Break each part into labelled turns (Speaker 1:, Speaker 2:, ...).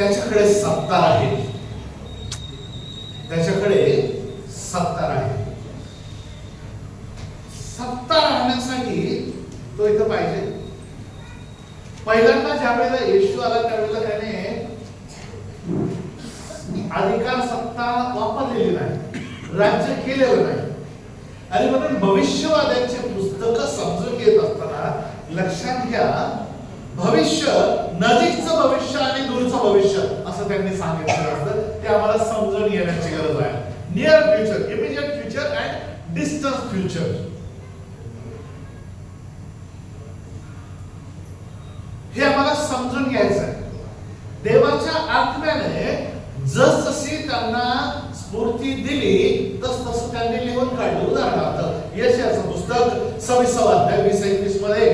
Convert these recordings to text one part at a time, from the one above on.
Speaker 1: त्याच्याकडे 70 आहे. त्याच्याकडे 70 आहे. 70 राहण्यासाठी तो इथं पाहिजे. पहिल्यांदा ज्या वेळेला येशू आला त्यावेळेला त्याने अधिकार सत्ता वापरलेली नाही, राज्य केलेलं नाही. आणि म्हणून भविष्यवाद्यांचे पुस्तक समजून घेत असताना लक्षात घ्या, भविष्य, नजीकचं भविष्य आणि दूरचं भविष्य असं त्यांनी सांगितलं असतं. ते आम्हाला समजून घेण्याची गरज आहे. Near future, immediate future and distance future. हे आम्हाला समजून घ्यायचं आहे. देवाच्या आत्म्याने जसजशी त्यांना स्फूर्ती दिली तसतसं त्यांनी लिहून काढलं. उदाहरणार्थ यशायाचं पुस्तक 26 अध्याय 20-21 मध्ये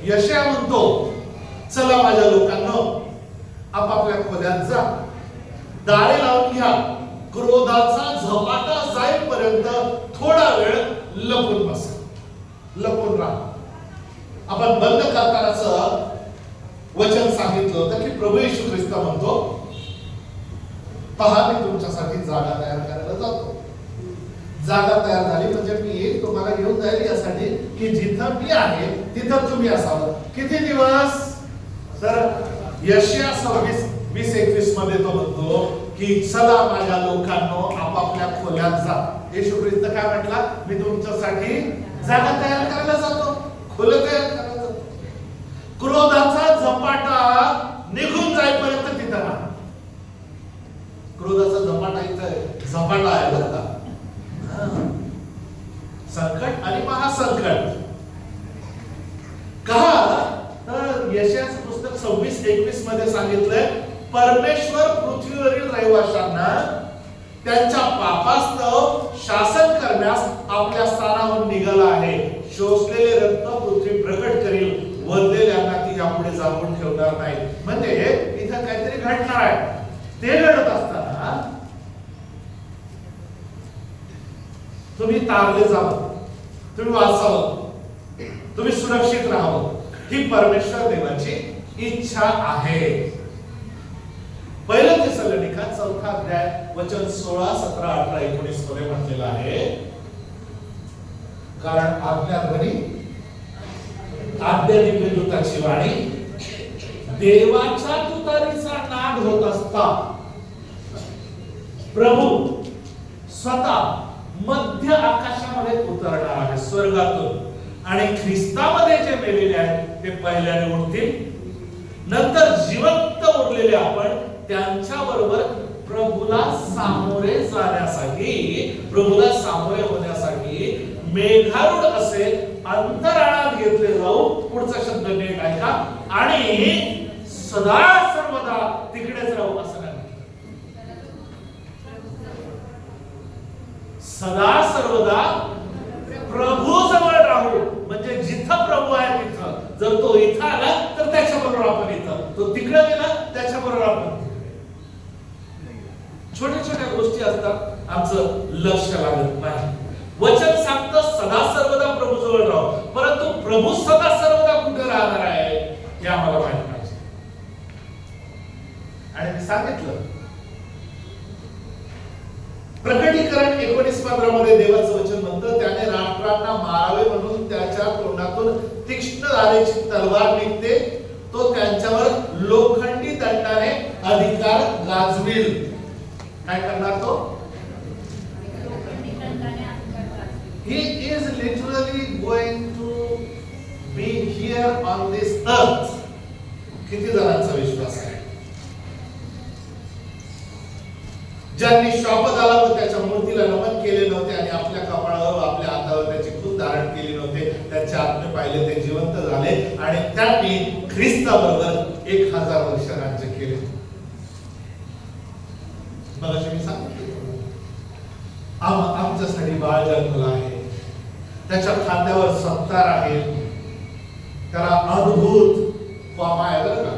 Speaker 1: यशाया म्हणतो, चला माझ्या लोकांनो, आपापल्या खोल्यात जा, दारे लावून घ्या, क्रोधाचा झपाटा जाईपर्यंत थोडा वेळ लपून बसा, लपून राहा. आपण बंद करतानाच वचन सांगितलं होतं की प्रभू येशू ख्रिस्त म्हणतो, पहा मी तुमच्यासाठी जागा तयार करायला जातो. जागा तयार झाली म्हणजे मी येईल, तुम्हाला घेऊन जाईल यासाठी की जिथं मी आहे तिथं तुम्ही असावं. किती दिवस? तर यशाया 26:20-21 मध्ये तो म्हणतो की चला माझ्या लोकांनो, आपापल्या खोल्यात जा. येशू ख्रिस्त काय म्हटला? मी तुमच्यासाठी जागा तयार करायला जातो, खोलं तयार करायला जातो. क्रोधाचा झपाटा निघून जाईपर्यंत तिथं राहा. क्रोधाचा झपाटा इथं झपाटा आहे बरं का. संकट आणि महासंकट का? तर यशायाचं पुस्तक 26:21 मध्ये सांगितलंय, परमेश्वर पृथ्वीवरील रहिवाशांना त्यांच्या पापास्तव शासन करण्यास आपल्या स्थानावर निघाला आहे. शोषलेले रक्त पृथ्वी प्रकट करील, वरलेल्यांना ती यापुढे जागून ठेवणार नाही. म्हणजे इथं काहीतरी घडणार आहे. ते घडत असताना तुम्ही तारले जावं, तुम्ही वाचावं, तुम्ही सुरक्षित राहावं, ही परमेश्वर देवाची इच्छा आहे. पहिलं थेसलोनिका 4 अध्याय वचन 16, 17, 18, 19 मध्ये म्हटलेलं आहे, कारण आज्ञाध्वनी, आज्ञानिक दूताची वाणी, देवाच्या तुतारीचा नाद होत असता प्रभू स्वतः मध्य आकाशामध्ये उतरणार आहे स्वर्गातून, आणि ख्रिस्तामध्ये जे मेलेले आहेत ते पहिल्याने उठतील. नंतर जिवंत उरलेले आपण त्यांच्या बरोबर प्रभूला सामोरे जाण्यासाठी, प्रभूला सामोरे होण्यासाठी मेघारूढ असे अंतराळात घेतले जाऊ. पुढचा शब्द नीट ऐका, आणि सदा सर्वदा तिकडेच राहू असं नाही. सदा सर्वदा प्रभू जवळ राहू, म्हणजे जिथं प्रभू आहे तिथं. जर तो इथं आला तर त्याच्या बरोबर आपण इथं, तो तिकडे गेला त्याच्या बरोबर आपण. छोट्या छोट्या गोष्टी असतात, आमचं लक्ष लागत नाही. वचन सांगतं सदा सर्वदा प्रभू जवळ राहू, परंतु प्रभू सदा सर्वदा कुठे राहणार आहे हे आम्हाला माहित नाही. आणि मी सांगितलं, प्रकटीकरण 19:15 मध्ये देवाचं वचन म्हणतं, त्याने राष्ट्रांना मारावे म्हणून त्याच्या तोंडातून तीक्ष्ण धारेची तलवार निघते, तो त्यांच्यावर लोखंडी दंडाने अधिकार गाजवेल. काय करणार तो? He is literally going to be here on this earth. किती जणांचा विश्वास आहे? ज्यांनी श्वापदाला व त्याच्या मूर्तीला नमन केले नव्हते आणि आपल्या कपाळावर आपल्या हातावर त्याची खूप धारण केली नव्हते, त्यांचे आत्मे पाहिले, ते जिवंत झाले आणि त्यांनी ख्रिस्ताबरोबर 1000 वर्ष राज्य केले. मगाशी मी सांगितलं आमच्यासाठी बाळ जन्मला आहे, त्याच्या खांद्यावर 70 आहे, त्याला अद्भुत फॉर्म आहे बरं का.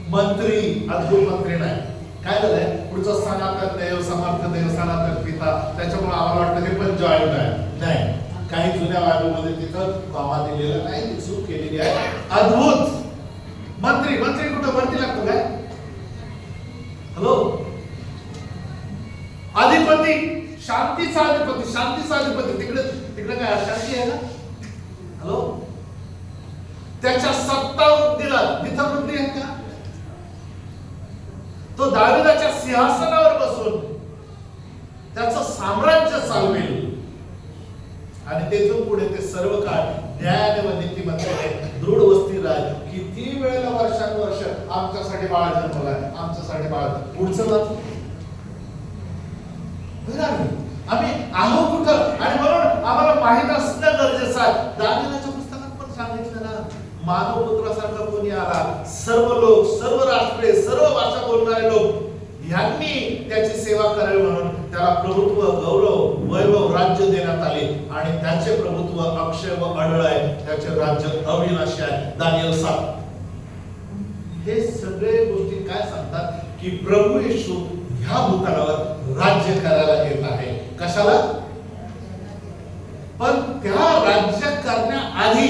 Speaker 1: मंत्री, अद्भुत मंत्री नाही. काय झालंय पुढचं? सनातन देव, समर्थ देव, सनातन पिता. त्याच्यामुळे आम्हाला वाटतं हे पण जॉईंट आहे. नाही, काही जुन्या बायबलमध्ये तिथं कॉमा दिलेला नाही, चूक केलेली आहे. अद्भुत मंत्री. मंत्री कुठं? वरती लागतो काय? दाविदाच्या सिंहासनावर बसून त्याचं साम्राज्य चालवेल आणि तेथून पुढे ते सर्व काळ न्यायाने व नीतिमत्तेने दृढ वस्ती राहील. किती वेळेला वर्षानुवर्ष आमच्यासाठी बाळ जन्मलाय, आमच्यासाठी बाळ. पुढचं वाच. आम्ही आहोत कुठं आणि म्हणून आम्हाला माहित असणं गरजेचं आहे. दानिएलच्या पुस्तकात पण सांगितलं ना, मानव पुत्रासारखा कोणी आला, सर्व लोक, सर्व राष्ट्रे, सर्व भाषा बोलणारे लोक यांनी त्याची सेवा करावी म्हणून त्याला प्रभुत्व, गौरव, वैभव, राज्य देण्यात आले आणि त्याचे प्रभुत्व अक्षय व अढळ आहे, त्याचे राज्य अविनाशी आहे. दानिएल 7. हे सगळे गोष्टी काय सांगतात की प्रभू येशू ह्या भूतलावर राज्य करायला येत आहे. कशाला? पण त्या राज्य करण्याआधी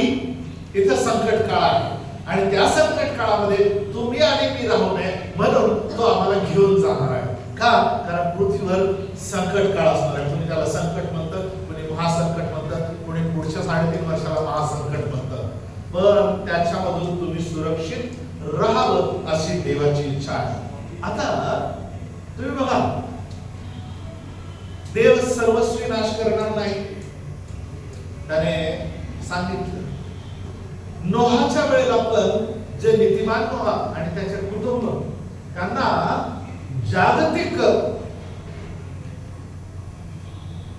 Speaker 1: इथं संकट काळ आहे आणि त्या संकट काळामध्ये तुम्ही आणि मी राहू नये म्हणून तो आम्हाला घेऊन जाणार आहे. का? कारण पृथ्वीवर संकट काळ असणार आहे. कोणी त्याला संकट म्हणतं, कोणी महासंकट म्हणतं, कोणी पुढच्या 3.5 वर्षाला महासंकट म्हणतं. पण त्याच्यामधून तुम्ही सुरक्षित राहावं अशी देवाची इच्छा आहे. आता तुम्ही बघा, देव सर्वस्वी नाश करणार नाही. त्याने सांगितलं नोहाच्या वेळेला पण जे नीतिमान नोहा आणि त्याचे कुटुंब त्यांना जागतिक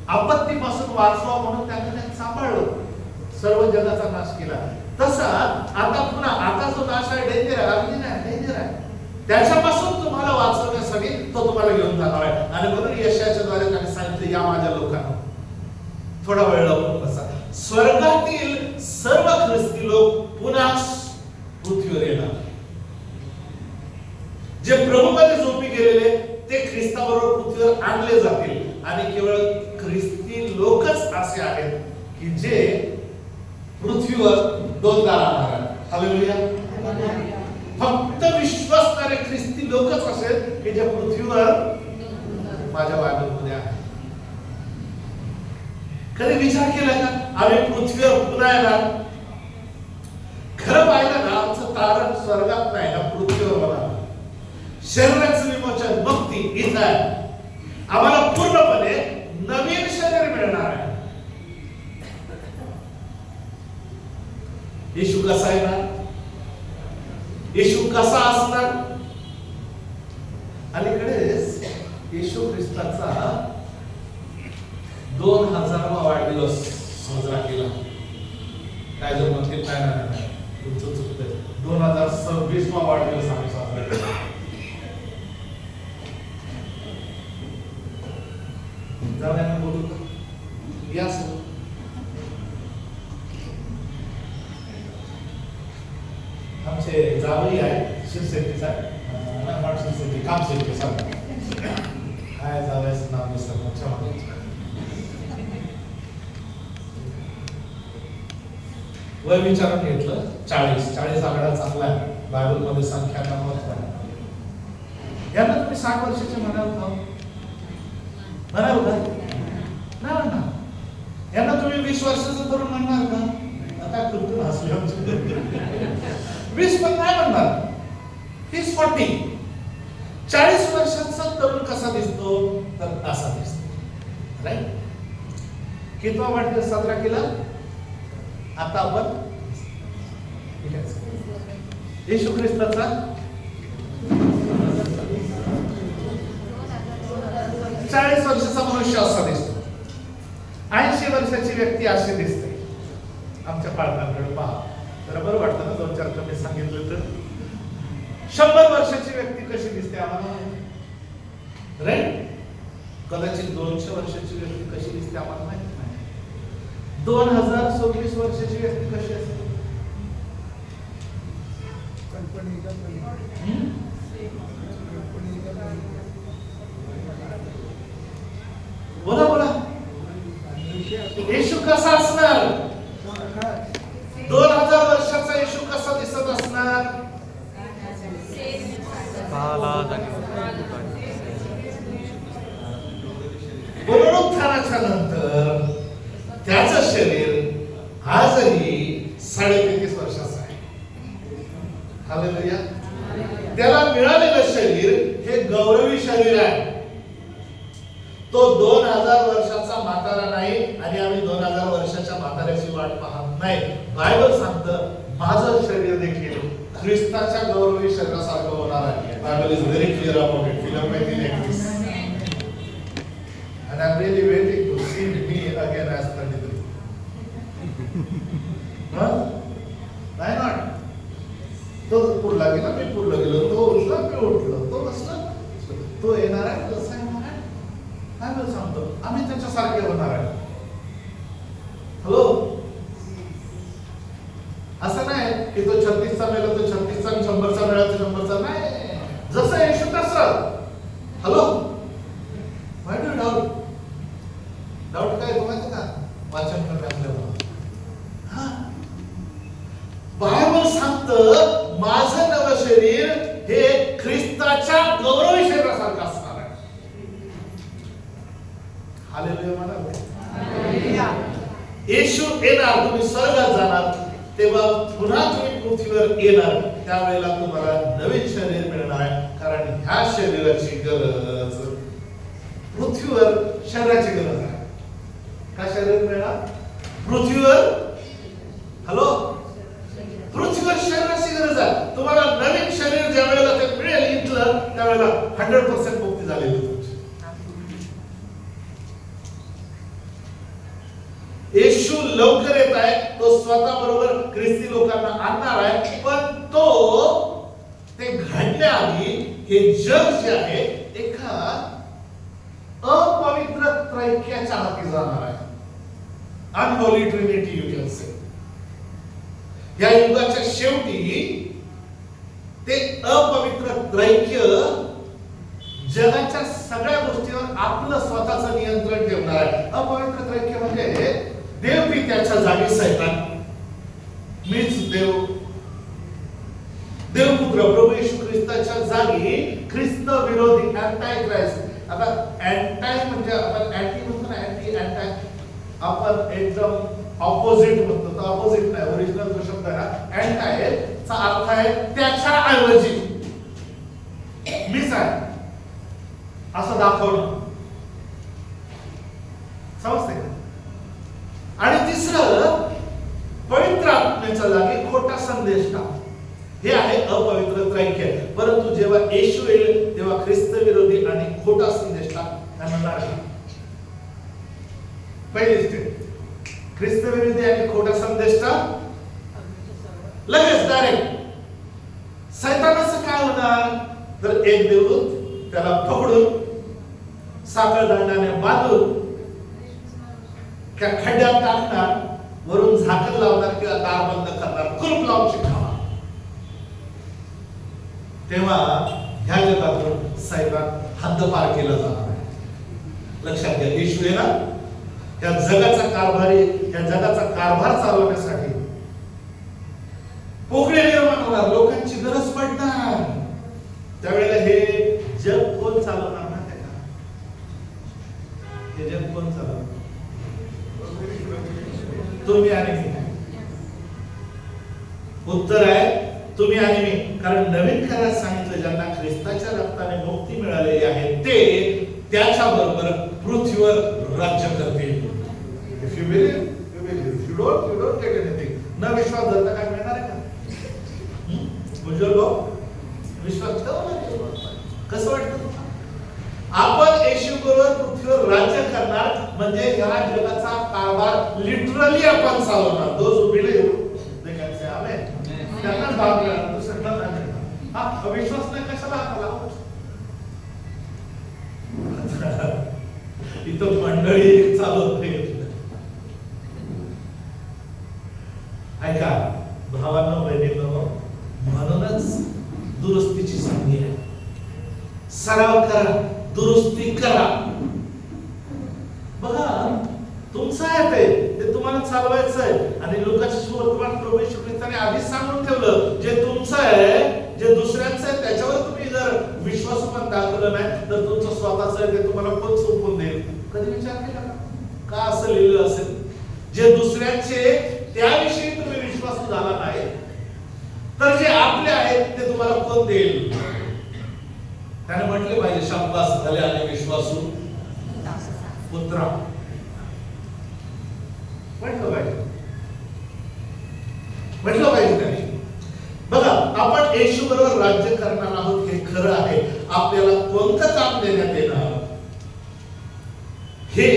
Speaker 1: आपत्तीपासून वाचवा म्हणून त्यांना सांभाळलं, सर्व जगाचा नाश केला. तसा आता पुन्हा आता जो नाश आहे डेंजर आहे, त्याच्यापासून तुम्हाला वाचवण्यासाठी तो तुम्हाला घेऊन जाणार आहे. आणि म्हणून यशाच्या द्वारे त्यांनी सांगितलं, या माझ्या लोकांना थोडा वेळ लावून बसा. स्वर्गातील सर्व ख्रिस्ती लोक पुन्हा पृथ्वीवर येणार. जे प्रभूमध्ये झोपी गेलेले ते ख्रिस्ताबरोबर पृथ्वीवर आणले जातील आणि केवळ ख्रिस्ती लोकच असे आहेत की जे पृथ्वीवर दोनदा राहणार आहेत. हालेलुया. फक्त विश्वासणारे ख्रिस्ती लोकच असेल की जे पृथ्वीवर माझ्या बाजूमध्ये आहेत. कधी विचार केला का आम्ही पृथ्वीवर पुन्हा येणार? खरं पाहिलं ना, आमचं तारण स्वर्गात नाही ना, पृथ्वीवर होणार. शरीराचं विमोचन मुक्ती इथं आहे. आम्हाला पूर्णपणे नवीन शरीर मिळणार आहे. येशू कसा येणार? येशू कसा असणार? अलीकडेच येशू ख्रिस्ताचा 2000वा वाढदिवस साजरा केला. काय जर म्हणतील नाही, तुमचं चुकतंय. 2026वा वाढदिवस आम्ही साजरा केला. जाऊया बोलू का? या सर. आमचे जावई आहे शिवसेनेचा, शिवसेने काम शिवसेने काय जावयाचं नाव दिसलं वय विचारून घेतलं. 40 आकडा चांगला आहे. बायबल मध्ये संख्याचा महत्व आहे. यांना तुम्ही 60 वर्षाचे म्हणाल का? म्हणाल का? नाही म्हणणार. यांना तुम्ही 20 वर्षाचं तरुण म्हणणार का? आता कुठून हसले आमचे. 20 पण नाही म्हणणार. 40. 40 वर्षाचा तरुण कसा दिसतो? तर असा दिसतो. राईट. कितवा वाढदिवस साजरा केला? आता आपण येशू ख्रिस्ताचा 40 वर्षाचा मनुष्य असा दिसतो. 80 वर्षाची व्यक्ती अशी दिसते. आमच्या पालकांकडे पहा, जरा बरं वाटतं ना 2-4 कमी सांगितलं तर. 100 वर्षाची व्यक्ती कशी दिसते आम्हाला माहिती, राईट? कदाचित 200 वर्षाची व्यक्ती कशी दिसते आम्हाला माहिती नाही. 2026 वर्षाची व्यक्ती कशी असेल? बोला बोला. येशू कसा असणार? 2000 वर्षाचा येशू कसा दिसत असणार? पुनरुत्थानाच्या नंतर त्याचं शरीर आजही 33.5 वर्षाचं आहे. हालेलुया. त्याला मिळालेलं शरीर हे गौरवी शरीर आहे. तो 2000 वर्षाचा म्हातारा नाही आणि आम्ही 2000 वर्षाच्या म्हाताऱ्याची वाट पाहत नाही. बायबल सांगतं माझं शरीर देखील ख्रिस्ताच्या गौरवी शरीरासारखं होणार आहे. Bible is very clear about it. Philippians 3:31. And I'm really waiting to see me again as 33. Why not? तो पुढला गेला, मी पुढला गेलो, तो उठला, मी उठलो, तो बसला, तो येणार आहे, तसा येणार आहे. बायबल सांगतो आम्ही त्याच्यासारखे होणार आहे. हॅलो, असं नाही की तो 36चा मेला तो 36चा आणि 100चा मेला तो 100चा नाही. जसं येशू तसं. Hello, why do doubt? Doubt काय माहिती का? वाचन करण्यात बायबल सांगतं माझं नवं शरीर हे ख्रिस्ताच्या गौरवी शरीरासारखं असणार आहे. हालेलुया म्हणा. येशू येणार, तुम्ही स्वर्गात जाणार, तेव्हा पुन्हा तुम्ही पृथ्वीवर येणार, त्यावेळेला तुम्हाला नवीन शरीर मिळणार आहे. कारण ह्या शरीराची गरज पृथ्वीवर शरीराची गरज आहे. काय शरीर मिळणार पृथ्वीवर? हॅलो, पृथ्वीवर शरीराची गरज आहे. तुम्हाला नवीन शरीर ज्या वेळेला ते मिळेल इथलं, त्यावेळेला 100% मुक्ती झालेली तुमची. येशू लवकर येत आहे. तो स्वतः बरोबर ख्रिस्ती लोकांना आणणार आहे. पण तो ते घडण्याआधी हे जग जे आहे एका अपवित्र त्रैक्याच्या हाती जाणार आहे. Unholy Trinity you can say. या युगाच्या शेवटी ते अपवित्र त्रैक्य जगाच्या सगळ्या गोष्टीवर आपलं स्वतःचं नियंत्रण ठेवणार आहे. अपवित्र त्रैक्य म्हणजे देवपित्याच्या जागी सैतान, मीच देव, देवपुत्र प्रभू येशू ख्रिस्ताच्या जागी ख्रिस्त विरोधी अँटाय क्राइस्ट. आता अँटाय म्हणजे आपण अँटी म्हणतो ना, अँटी अँटाय आपण एकदम ऑपोजिट म्हणतो. तर ऑपोजिट नाही, ओरिजिनल जो शब्द आहे ना अँटाय चा अर्थ आहे त्याच्या ऐवजी मीच आहे असं दाखवणं. समजते का? आणि तिसरं पवित्र आत्म्याच्या जागी खोटा संदेश टाक. हे आहे अपवित्र त्रैक्य. परंतु जेव्हा येशू येईल तेव्हा ख्रिस्त विरोधी आणि खोटा संदेश टाक म्हणणार आहे. पहिली स्टेप ख्रिस्त विरोधी आणि खोटा संदेश टाक. लगेच डायरेक्ट सैतानाचं काय होणार? तर एक देवदूत त्याला पकडून साखळदंडाने बांधून त्या खड्ड्यात टाकणार, वरून झाकण लावणार किंवा दार बंद करणार, कुलूप लावून शिकावा. तेव्हा ह्या जगातून सैतान हद्दपार केला जाणार आहे. लक्षात घ्या, येशू येणार. या जगाचा कारभारी, या जगाचा कारभार चालवण्यासाठी पोकळे निर्माण होणार, लोकांची गरज पडणार. त्यावेळेला हे जग कोण चालवणार ना? हे जग कोण चालवणार? तुम्ही आणि मी. उत्तर आहे तुम्ही आणि मी. कारण नवीन करारात सांगितलं ज्यांना ख्रिस्ताच्या रक्ताने मुक्ती मिळालेली आहे ते त्याच्या बरोबर पृथ्वीवर राज्य करतील. If you believe, you believe. If you don't take anything. न विश्वास धरता काय मिळणार आहे का? बुजुर्गो, विश्वास ठेवा ना. कसं वाटतं तुम्हाला? आपण येशू बरोबर पृथ्वीवर राज्य करणार म्हणजे या जगाचा कारभार लिटरली आपण चालवणार. Those who believe, they can say amen. त्यांना भाग मिळणार, दुसऱ्यांना नाही मिळणार. हा विश्वास नाही कशाला आपला? इथं मंडळी चालवते. ऐका भावांनो, बहिणींनो, म्हणूनच दुरुस्तीची संधी आहे. सराव करा, दुरुस्ती करा. बघा तुमचं आहे ते तुम्हाला चालवायचं आहे. आणि लोकांच्या सुवर्तमान प्रभू येशू ख्रिस्ताने आधीच सांगून ठेवलं, जे तुमचं आहे, जे दुसऱ्यांचं आहे, त्याच्यावर तुम्ही जर विश्वास पण दाखवलं नाही तर तुमचं स्वतःचं आहे ते तुम्हाला कोण सोपवून देईल? कधी विचार केला का असं लिहिलं असेल? जे दुसऱ्यांचे त्याविषयी तुम्ही विश्वास झाला नाही तर जे आपले आहेत ते तुम्हाला महत्व देईल. त्याने म्हटले पाहिजे शाबास झाले आणि विश्वासू पुत्रा. म्हटलं पाहिजे त्याने. बघा, आपण येशू बरोबर राज्य करणार आहोत हे खरं आहे. आपल्याला कोणतं काम देण्यात येणार हे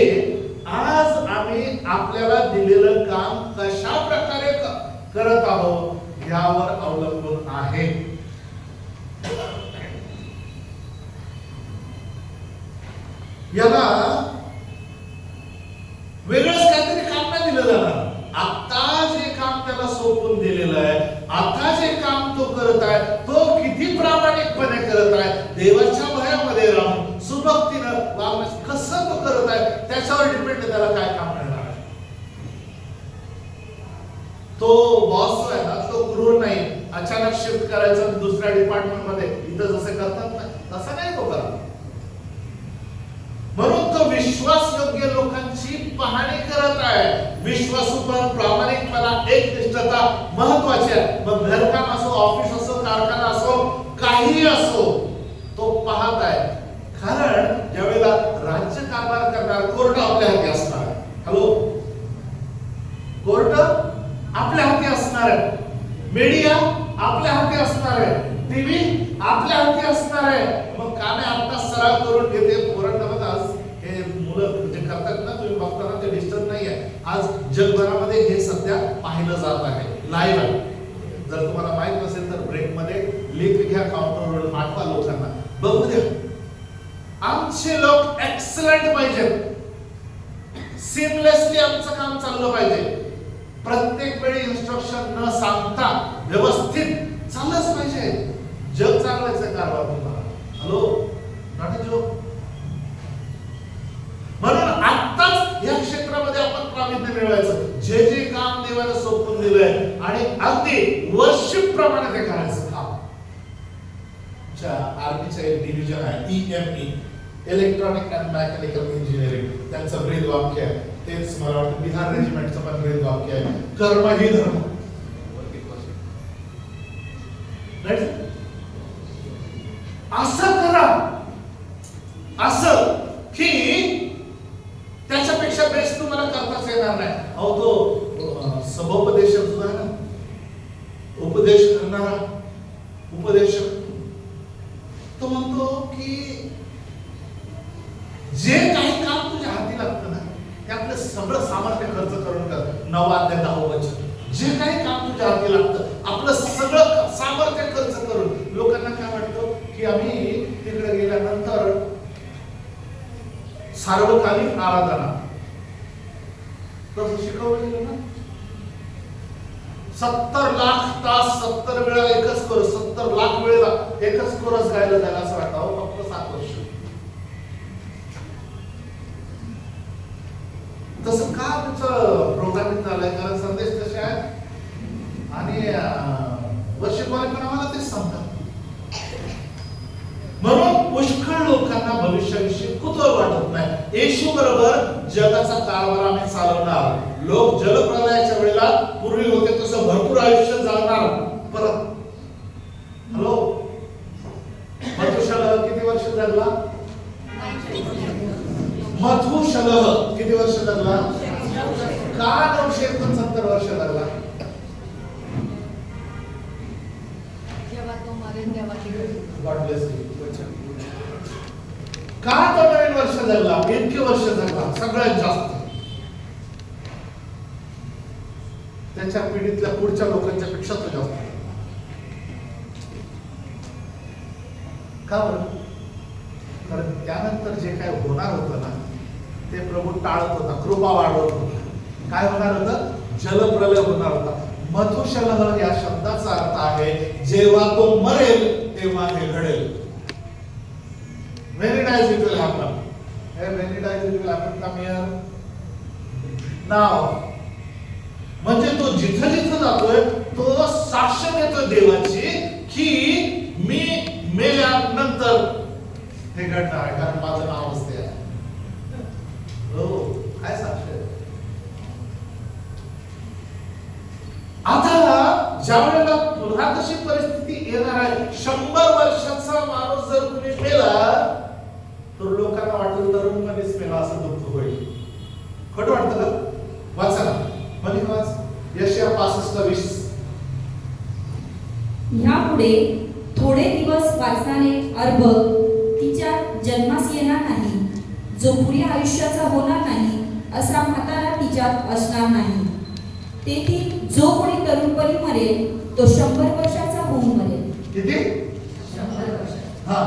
Speaker 1: आज आम्ही आपल्याला दिलेलं काम कशा प्रकारे करत आहोत यावर अवलंबून आहे. याला वेगळंच काहीतरी काम नाही दिलं जाणार. आता जे काम त्याला सोपवून दिलेलं आहे, आता जे काम तो करत आहे, तो किती प्रामाणिकपणे करत आहे, देवाच्या भयामध्ये राहून सुभक्तीनं वागण्यास कसं तो करत आहे त्याच्यावर डिपेंड त्याला काय काम मिळणार आहे. तो बॉस आहे ना, तो क्रूर नाही. अचानक शिफ्ट करायचं दुसऱ्या डिपार्टमेंट मध्ये, इथं जसे करतात ना तसं नाही तो करत. म्हणून तो विश्वास योग्य लोकांची पाहणी करत आहे. विश्वासूपण, प्रामाणिकपणा, एकनिष्ठता महत्वाची आहे. मग घरकाम असो, ऑफिस असो, कारखाना असो, काही असो, तो पाहत आहे. कारण ज्यावेळेला राज्य कारभार करणार, कोर्ट आपल्या हाती असणार आहे. हॅलो, कोर्ट आपल्या हाती असणार आहे, मीडिया आपल्या हाती असणार आहे, टीव्ही आपल्या हाती असणार आहे. मग कामे आता सराव करून घेते पोरांना. आज हे मुलं जे करतात ना, तुम्ही बघताना ते डिस्टर्ब नाही आहे. आज जगभरामध्ये हे सध्या पाहिलं जात आहे, लाईव्ह आहे. जर तुम्हाला माहित नसेल तर ब्रेक मध्ये लिंक घ्या, काउंटरवर पाठवा लोकांना, बघू द्या. आमचे लोक एक्सलंट पाहिजेत. सिमलेसली आमचं काम चाललं पाहिजे. प्रत्येक वेळी इन्स्ट्रक्शन न सांगता व्यवस्थित चाललंच पाहिजे. जग चांगलंच आहे कारभार तुम्हाला. Hello, not a joke. म्हणून आत्ताच या क्षेत्रामध्ये आपण प्रावीण्य मिळवायचं. जे जे काम देवाला सोपवून दिलंय आणि अगदी वर्शिप प्रमाणे ते करायचं काम. आर्मीचं एक डिव्हिजन आहे EME, electronic and mechanical engineering. त्यांचं ब्रीद वाक्य आहे तेच, मला वाटतं बिहार रेजिमेंटचं पण ब्रीद वाक्य आहे, कर्म ही धर्म. असं करा, असं की त्याच्यापेक्षा बेस्ट तुम्हाला करताच येणार नाही. अहो, तो सभोपदेशक जो आहे ना, उपदेश करणारा उपदेशक, तो म्हणतो की जे काही काम तुझ्या हाती लागतं ना, ते आपलं सगळं सामर्थ्य खर्च करून कर. 9 अध्याय 10 वचन. जे काही काम तुझ्या हाती लागतं आपलं सगळं सामर्थ्य खर्च करून. लोकांना काय वाटतं की आम्ही तिकडे गेल्यानंतर सार्वकालिक आराधना तसं शिकवलं गेलं ना. 70 लाख तास 70 वेळा एकच कोरस, 70 लाख वेळेला एकच कोरस गायला जायला असं वाटतं. फक्त 7 वर्ष. तसं का तुमचं प्रोग्रामिंग झालंय? कारण संदेश तसे आहेत आणि वर्षभर पण आम्हाला तेच सांगतात. म्हणून पुष्कळ लोकांना भविष्याविषयी कुतूहल वाटत नाही. येशू बरोबर जगाचा कारभार आम्ही चालवणार. लोक जलप्रलयाच्या वेळेला पूर्वी होते तसं भरपूर आयुष्य जगणार परत. हॅलो, मथुशलह किती वर्ष जगला? मथुशलह किती वर्ष जगला? का 969 वर्ष जगला? God bless you. का तो 9 वर्ष जगला? इतके वर्ष जगला, सगळ्यात जास्त. त्यांच्या पिढीतल्या पुढच्या लोकांच्या पेक्षा तो जास्त. का बरं? कारण त्यानंतर जे काय होणार होतं ना, ते प्रभू टाळत होता, कृपा वाढवत होता. काय होणार होतं? जलप्रलय होणार होता. मथुशलह या शब्दाचा अर्थ आहे जेव्हा तो मरेल तेव्हा हे घडेल. When it dies it will happen. When it dies it will happen. Come here. Now. म्हणजे तो जिथं जिथं जातोय तो साक्ष देतोय देवाची की मी मेल्यानंतर हे घडणार आहे, कारण माझं नाव असते. हो, काय साक्ष आहे? आता ज्या वेळेला पुन्हा तशी परिस्थिती घेणार आहे. 100 वर्षाचा माणूस जर कुणी मेला तर लोकांना वाटेल तरुणपणीच मेला असं दुःख होईल. खोटं वाटतं का? वाचा ना, मध्ये वाच यशया 65:20.
Speaker 2: ह्यापुढे थोडे दिवस वारसाने अर्भ तिच्या जन्मास येणार नाही, जो पुढे आयुष्याचा होणार नाही असा म्हातारा तिच्यात असणार नाही. तेथील जो कोणी तरुणपणी मरेल तो 100 वर्षाचा होऊन मरेल.
Speaker 1: किती?
Speaker 2: 100 वर्ष.
Speaker 1: हा,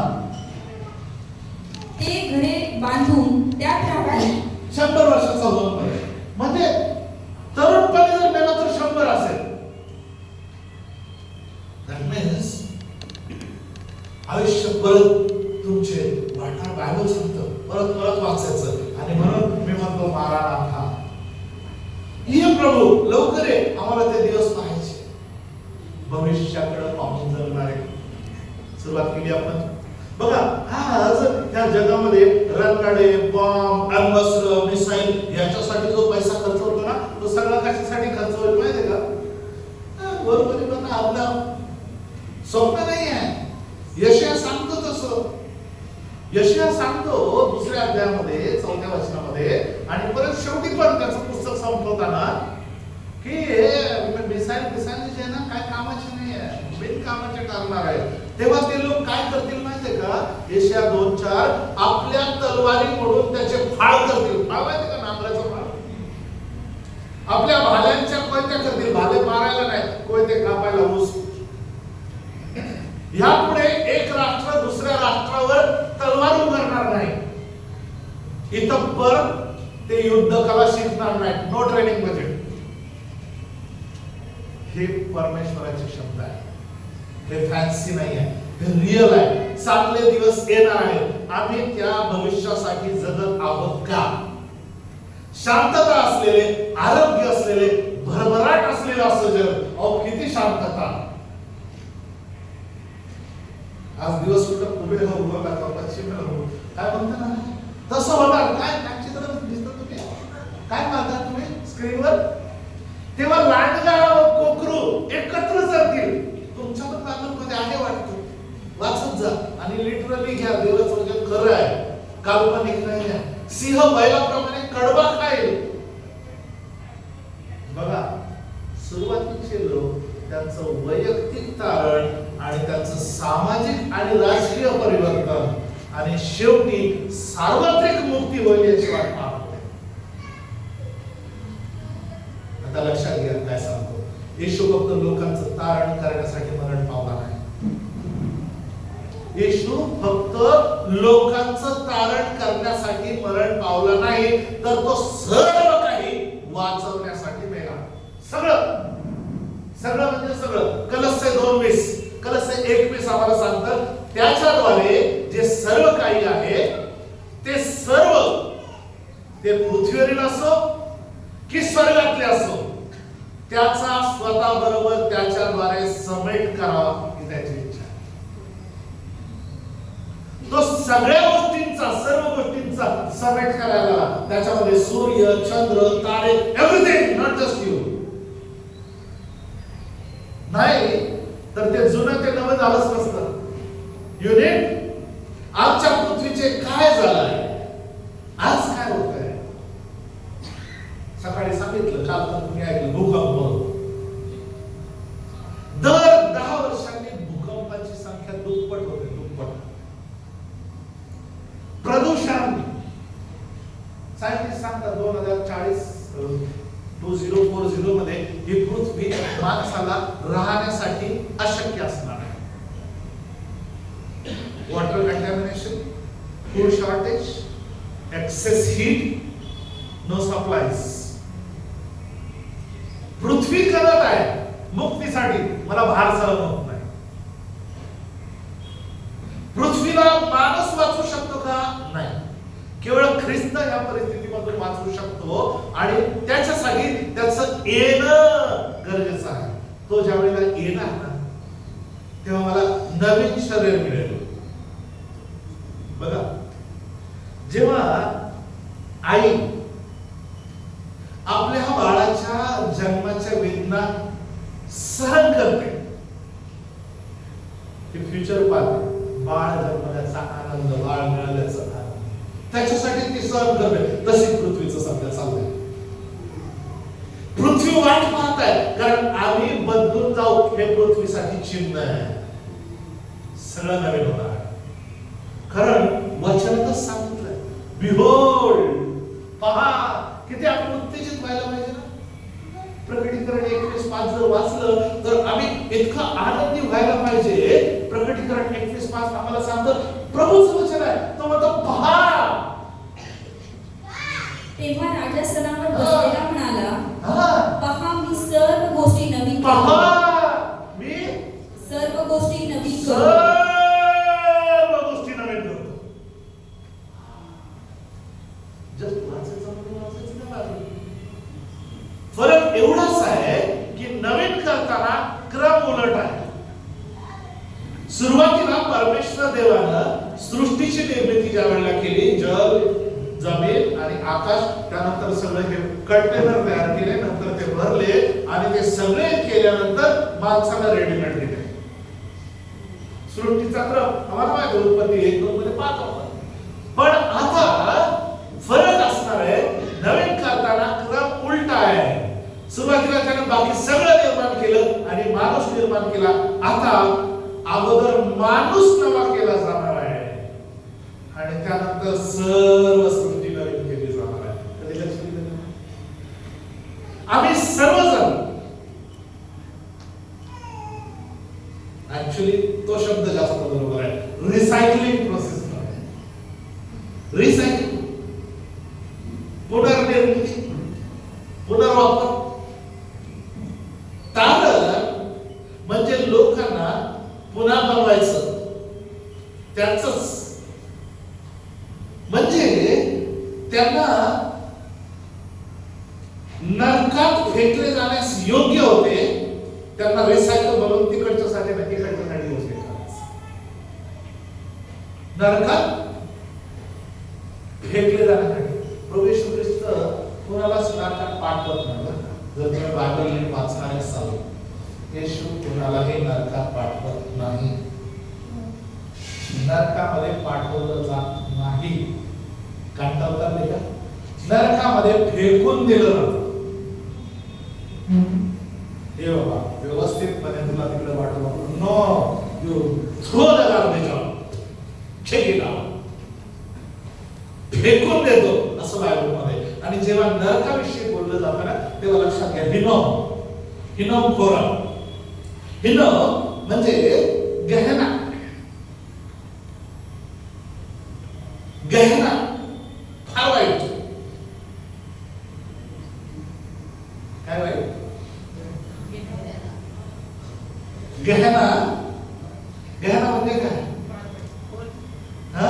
Speaker 2: ते घरे बांधून त्यात राहतील.
Speaker 1: 100 वर्षाचा होऊन मरेल. म्हणजे तरुणपणी जर मेला तर 100 असेल. That means आयुष्य परत तुमचे वाटणार. बायबल सांगतं परत परत वाचायचं. आणि म्हणून मी म्हणतो मारानाथा, ये प्रभू लवकर ये, आम्हाला ते दिवस पाहायचे. भविष्याकडे पाहून जगणारे सुरुवात केली आपण. बघा, आज त्या जगामध्ये रणगाडे, बॉम्ब, अण्वस्त्र, मिसाईल याच्यासाठी जो पैसा खर्च होतो ना, तो सगळा कशासाठी खर्च होईल माहिती का? बरोबर पण आपलं स्वप्न नाही आहे. यशया सांगतो तसं. यशया सांगतो 2ऱ्या अध्यायामध्ये 4थ्या वचनामध्ये आणि परत शेवटी पण त्याचं पुस्तक संपवताना की मिसाईल जे ना काय कामाचे नाही आहे, बिनकामाचे ठरणार आहे. तेव्हा ते लोक काय करतील माहितीये का? यशया 2:4 आपल्या तलवारी मोडून त्याचे फाळ करतील. फाळ माहिती का? नांगराचं फाळ. आपल्या भाल्यांच्या कोयत्या करतील. भाले मारायला नाही, कोयते कापायला ऊस. यापुढे एक राष्ट्र दुसऱ्या राष्ट्रावर तलवार उभारणार नाही. इथं पर ते युद्ध कला शिकणार नाही. No training budget. हे परमेश्वराचे शब्द आहे. हे फॅन्सी नाही आहे, हे रिअल आहे. चांगले दिवस येणार आहेत. आम्ही त्या भविष्यासाठी जगत आहोत का? शांतता असलेले, आरोग्य असलेले, भरभराट असलेले असं जग. अहो किती शांतता. आज दिवस कुठं उभे हो, उभं का पश्चिम हो, काय म्हणता ना तसं होणार. काय चित्र दिसतं तुम्ही? काय पाहता तुम्ही स्क्रीनवर? तेव्हा लांडगा कोकरू एकत्र जरतील. तुमच्या पण बायबलमध्ये आहे वाटतं, वाचत जा आणि लिटरली घ्या. देवाचं वचन खरं आहे, काल्पनिक नाही आहे. सिंह बैलाप्रमाणे कडबा खाईल. बघा, सुरुवातीचे लोक त्यांचं वैयक्तिक तारण आणि त्यांचं सामाजिक आणि राजकीय परिवर्तन आणि शेवटी सार्वत्रिक मुक्ती होईल याची वाट पाहत होते. आता लक्षात घ्या काय सांगतो. येशू फक्त लोकांचं तारण करण्यासाठी मरण पावला नाही. येशू फक्त लोकांचं तारण करण्यासाठी मरण पावला नाही, तर तो सर्व काही वाचवण्यासाठी मेला. सगळं सगळं म्हणजे सगळं. कलस्से 2:20, कलस्से 1:20 आम्हाला सांगतात त्याच्याद्वारे जे सर्व काही आहे ते सर्व, ते पृथ्वीवरील असो की स्वर्गातले असो, त्याचा स्वतः बरोबर त्याच्याद्वारे समेट करावा ही त्याची इच्छा आहे. तो सगळ्या गोष्टींचा, सर्व गोष्टींचा समेट करायला, त्याच्यामध्ये सूर्य, चंद्र, तारे, एव्हरीथिंग, नॉट जस्ट यू. नाही तर ते जुनं ते नवं झालंच नसतं. युनिट आजच्या पृथ्वीचे काय झालंय, आज काय होत आहे. सकाळी सांगितलं, काल पण तुम्ही ऐकलं, भूकंप. दर 10 वर्षांनी भूकंपाची संख्या दुप्पट होते, दुप्पट. प्रदूषण, सायंटिस्ट सांगतात 2040 मध्ये ही पृथ्वी माणसाला राहण्यासाठी अशक्य असणार आहे. Water contamination, food shortage, excess heat, no supplies. पृथ्वी करत आहे मुक्तीसाठी, मला भार सहन होत नाही. पृथ्वीला माणूस वाचू शकतो का? नाही. केवळ ख्रिस्त या परिस्थितीमधून वाचू शकतो आणि त्याच्यासाठी त्याचं येणं गरजेचं आहे. तो ज्या वेळेला येणार ना तेव्हा मला नवीन शरीर मिळेल. बघा, जेव्हा आई आपल्या बाळाच्या जन्माच्या वेदना सहन करते की फ्युचर पाहते, बाळ जन्मण्याचा आनंद, बाळ मिळाल्याचा आनंद, त्याच्यासाठी ती सहन करते. तशी पृथ्वीचं सध्या चाललंय. पृथ्वी वाट पाहत आहे, कारण आम्ही बदलून जाऊ हे पृथ्वीसाठी चिन्ह आहे. सगळं नवीन होणार आहे. कारण वचनातच सांगितलंय, बिहोल्ड, पहा. किती आपण उत्तेजित व्हायला पाहिजे ना. प्रकटीकरण 21:5 जर वाचलं तर आम्ही इतका आनंदी व्हायला पाहिजे. प्रकटीकरण 21:5 आम्हाला सांगतं, प्रभूचं वचन आहे, तो म्हणतो पहा.
Speaker 2: तेव्हा राजा सणावर बसलेला म्हणाला,
Speaker 1: हा,
Speaker 2: पहा मी सर्व गोष्टी नवीन
Speaker 1: पहा
Speaker 2: करतो.
Speaker 1: मी
Speaker 2: सर्व गोष्टी नवीन करतो.
Speaker 1: सर्व गोष्टी नवीन करतो. जस्ट वाचायचं म्हणून वाचायचं नाही. फरक एवढाच आहे की नवीन करताना क्रम उलट आहे. सुरुवातीला परमेश्वर देवानं सृष्टीची निर्मिती ज्या वेळेला केली, जल, जमीन आणि आकाश, त्यानंतर सगळे हे कंटेनर तयार केले, नंतर ते भरले आणि ते सगळे केल्यानंतर माणसाला रेडीमेड दिले. सृष्टीचा क्रम आम्हाला माहिती, उत्पत्ती 1-2 मध्ये पाहतो. पण आता फरक असणार आहे. नवीन करताना क्रम उलटा आहे. सुरुवातीला त्याने बाकी सगळं निर्माण केलं आणि माणूस निर्माण केला. आता अगोदर माणूस नवा केला जाणार आहे आणि त्यानंतर सर्व सृष्टी नवीन केली जाणार आहे. कधी लक्ष दिलं? आम्ही सर्वजण, ऍक्च्युअली तो शब्द जास्त बरोबर आहे, रिसायकलिंग प्रोसेस आहे. रिसायकलिंग, पुनर्निर्मिती, पुनर्वापर. तारण म्हणजे लोकांना पुन्हा बनवायचं, त्याचंच म्हणजे त्यांना नरकात फेकले जाण्यास योग्य होते, त्यांना रिसायकल बनवून तिकडच्यासाठी ना इकडच्यासाठी योग्य करायचं. नरकात फेकले जाण्यासाठी प्रभू येशू ख्रिस्त कोणालाच नरकात पाठवत नाही. जर तुम्ही बायबल नीट वाचणार असाल, येशू कोणालाही नरकात पाठवत नाही. नरकामध्ये पाठवलं जात नाही. काढता का? नरकामध्ये फेकून दिलं जातं. हे बाबा व्यवस्थितपणे तुला तिकडे पाठवलं, no, you throw the garbage out, check it out. फेकून देतो असं बायबलमध्ये. आणि जेव्हा नरकाविषयी बोललं जातं ना, तेव्हा लक्षात घ्या, हिनोम खोरा. हिनोम म्हणजे गहना. गहना फार वाईट. काय वाईट? गहना. गहना म्हणजे काय? हा,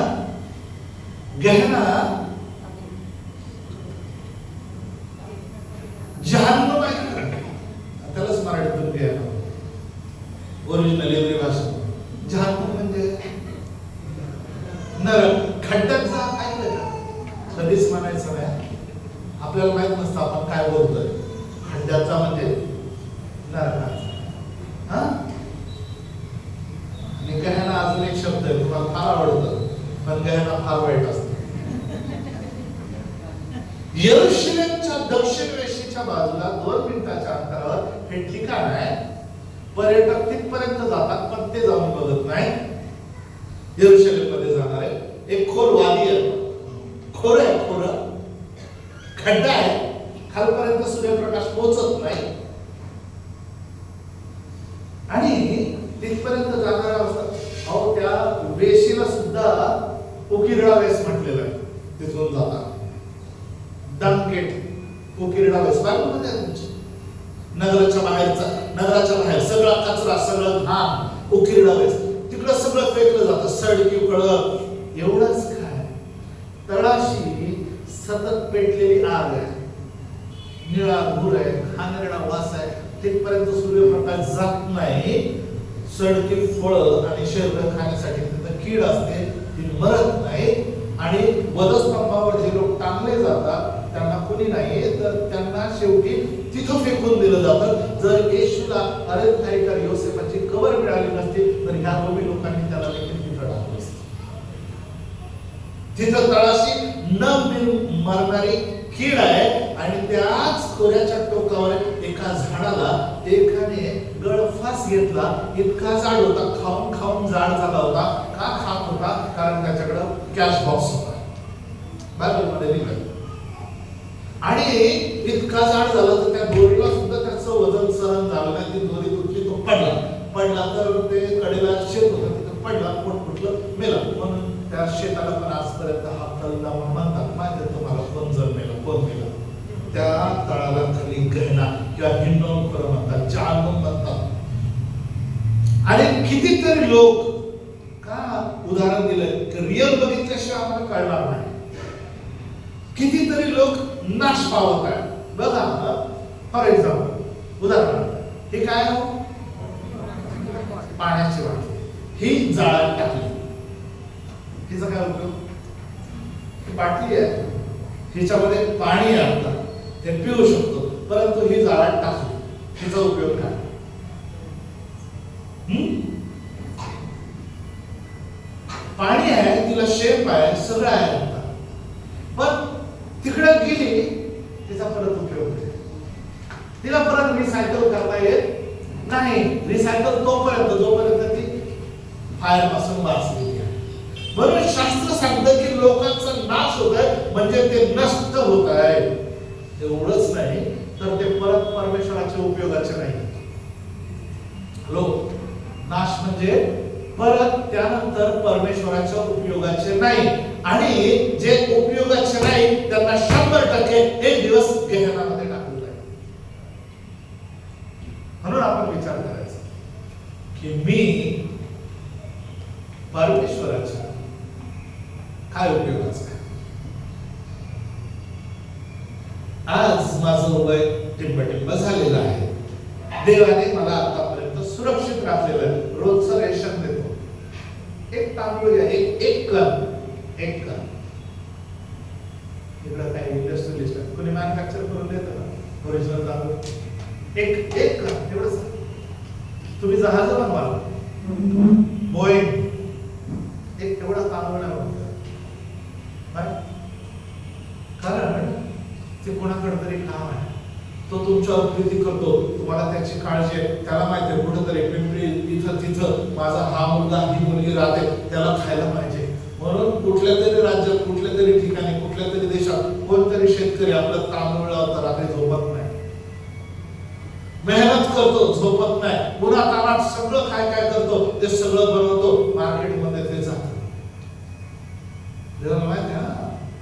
Speaker 1: गहना जहन्नम आहे. त्यालाच मराठीतून गहना ओरिजिनल एवढी भाषा. जहन्नम म्हणजे नरक. खड्ड्यात जा ऐकलं का? कधीच म्हणायचं नाही. आपल्याला माहित नसतं आपण काय बोलतोय. खड्ड्याचा म्हणजे नरकाचा. हा, आणि गहना अजून एक शब्द आहे, तुम्हाला फार आवडतं, पण गहना फार वाईट असतो. यरूशलेमच्या दक्षिण वेशीच्या बाजूला 2 मिनिटाच्या अंतरावर हे ठिकाण आहे. पर्यटक तिथपर्यंत जातात, पण ते जाऊन बघत नाही. यरूशलेम मध्ये जाणार आहे. एक खोल वादी आहे, खोर आहे, खोर खड्डा आहे, खालपर्यंत सूर्यप्रकाश पोहोचत नाही आणि तिथपर्यंत जाणारा असतात. अहो, त्या वेशीला सुद्धा उकिरडा वेस म्हटलेलं आहे. तिथून जातात डंकेट उकिरडा वेस बायबलमध्ये आहे तुमच्या. नगराच्या बाहेर सगळा कचरा, सगळं घाण, उकिरडा वेस. तिकडं सगळं फेकलं जातं, सडकी कळप. एवढंच काय, तळाशी सतत पेटलेली आग आहे, निळा धूर आहे, घाणेरडा वास आहे. तिथपर्यंत सूर्यप्रकाश जात नाही. सडकी फळं आणि शरीर खाण्यासाठी तिथं कीड असते, ती मरत नाही. आणि वधस्तंभावर जे लोक टांगले जातात त्यांना कुणी नाही, तर त्यांना शेवटी तिथं फेकून दिलं जातं. जर येशूला अरिमथाईकर योसेफाची कवर मिळाली नसती तर ह्या रोमी लोकांनी त्याला देखील तिथं टाकलं असतं. तिथं तळाशी न मरणारी कीड आहे आणि त्याच कोऱ्याच्या टोकावर एका झाडाला एकाने गळफास घेतला. इतका जाड होता, खाऊन खाऊन जाड झाला होता. का खात होता? कारण त्याच्याकडे कॅश बॉक्स होता. बायबलमध्ये लिहिलं. आणि इतका जाड झाला तर त्या दोरीला सुद्धा त्याचं वजन सहन झालं नाही. ती दोरी तुटली, तो पडला तर ते कडेला शेत होतं, तिथं पडला, पोट फुटलं, मेलं. म्हणून त्या शेताला पण आजपर्यंत हा तळदामा म्हणतात. माहिती तुम्हाला कोण जन्मेलं, कोण मेलं? त्या तळाला खाली गहना किंवा हिंडोन खरं म्हणतात, जाळून म्हणतात. आणि कितीतरी लोक का उदाहरण दिलंय की रिअल बघितल्याशिवाय आम्हाला कळणार नाही. कितीतरी लोक नाश पावत आहेत. बघा, फॉर एक्झाम्पल उदाहरणार्थ हे काय हो? पाण्याची वाटी. ही जाळ्यात टाकली, हिचा काय उपयोग? ही बाटली आहे, हिच्यामध्ये पाणी आहे, आता ते पिऊ शकतो, परंतु ही जाळ्यात टाकली, हिचा उपयोग काय? पाणी आहे, तिला शेप आहे, सगळं आहे, पण तिकडे गेली, तिचा परत उपयोग होतो. तिला परत रिसायकल करता येत नाही. रिसायकल तोपर्यंत जोपर्यंत ती फायर पासून वाचलेली आहे. म्हणून शास्त्र सांगतं की लोकांचा नाश होत आहे म्हणजे ते नष्ट होत आहे. एवढंच नाही तर ते परत परमेश्वराच्या उपयोगाचे नाही. लोक नाश म्हणजे परत त्यानंतर परमेश्वराच्या उपयोगाचे नाही. आणि जे उपयोगाचे नाही त्यांना 100% एक दिवस गेहनामध्ये टाकलं जाईल. म्हणून आपण विचार करायचा की मी परमेश्वराच्या काय उपयोगाचं आहे? आज माझं वय टिंबटिंब झालेलं आहे. देवाने मला आतापर्यंत सुरक्षित राखलेलं आहे. रोजचं रेशन देतो. एक तांदूळ घ्या, एक कण इकडं काही इंडस्ट्रियलिस्ट आहे, कोणी मॅन्युफॅक्चर करून देतं ना ओरिजिनल तांदूळ. एक कण एवढंच. तुम्ही जहाज बनवाल, बोईंग, एक एवढा तांदूळ नाही बनवत. कारण ते कोणाकडे तरी काम आहे, तो तुमच्यावर प्रीती करतो, तुम्हाला त्याची काळजी आहे. त्याला माहिती आहे कुठेतरी पिंपरी इथं तिथं माझा हा मुलगा ही मुलगी राहते, त्याला खायला पाहिजे. म्हणून कुठल्या तरी राज्यात, कुठल्या तरी ठिकाणी, कुठल्या तरी देशात कोणतरी शेतकरी आपलं तांदूळ लावता रात्री झोपत नाही, मेहनत करतो, झोपत नाही, पुन्हा तानात सगळं काय काय करतो ते सगळं बनवतो, मार्केटमध्ये ते जातं. देवाला माहिती आहे ना,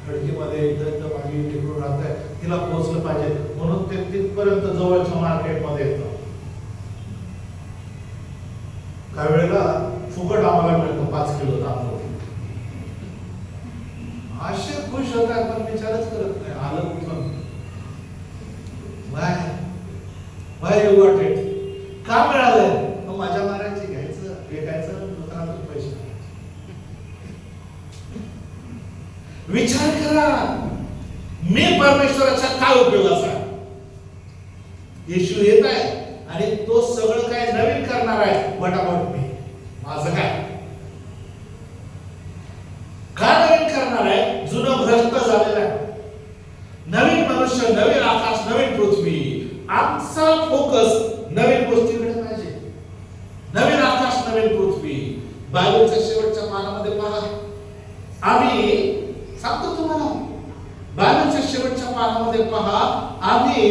Speaker 1: खडकीमध्ये इथं माझी टिकून राहत आहे, तिला पोहोचलं पाहिजे म्हणून ते तिथपर्यंत जवळच्या मार्केटमध्ये येतं. काही वेळेला फुकट आम्हाला मिळतं 5 किलो तांदूळ. असे खुश होत आहे पण विचारच करत नाही आलं कुठून. Why you got it? का मिळालंय? मग माझ्या मारायची घ्यायचं, विकायचं, दुकानातून पैसे. विचार करा, मी परमेश्वराच्या काय उपयोगाचा आहे? येशू येत आहे आणि तो सगळं काय नवीन करणार आहे. What about me? माझं काय नवीन करणार आहे? जुनं भ्रष्ट झालेलं आहे. नवीन मनुष्य, नवीन आकाश, नवीन पृथ्वी. आमचा फोकस नवीन गोष्टीकडे पाहिजे. नवीन आकाश, नवीन पृथ्वी. बायबलच्या शेवटच्या पानामध्ये पहा, आम्ही सांगतो तुम्हाला, बायबलच्या शेवटच्या पानामध्ये पहा, आम्ही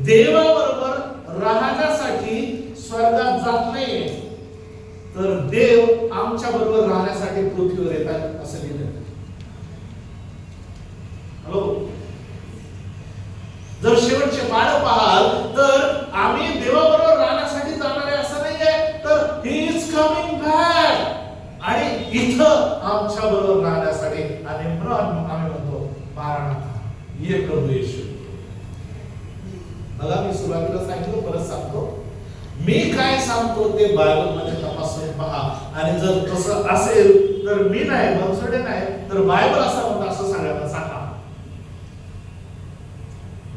Speaker 1: देवाबरोबर राहण्यासाठी स्वर्गात जात नाही, तर देव आमच्या बरोबर राहण्यासाठी पृथ्वीवर येतात असं लिहिलं. हॅलो, जर शेवटचे पान पाहाल तर आम्ही देवाबरोबर राहण्यासाठी जाणार आहे असं नाहीये, तर ही इज कमिंग बॅक. आणि इथं आमच्या बरोबर राहण्यासाठी आणि म्हणून आम्ही म्हणतो मारानाथा, ये प्रभू येशू. बघा, मी सुरुवातीला सांगितलं, परत सांगतो, मी काय सांगतो ते बायबलमध्ये तपासून पहा. आणि जर तसं असेल तर मी नाही, बनसोडे नाही, तर बायबल असं म्हणतं असं सगळ्यांना सांगा.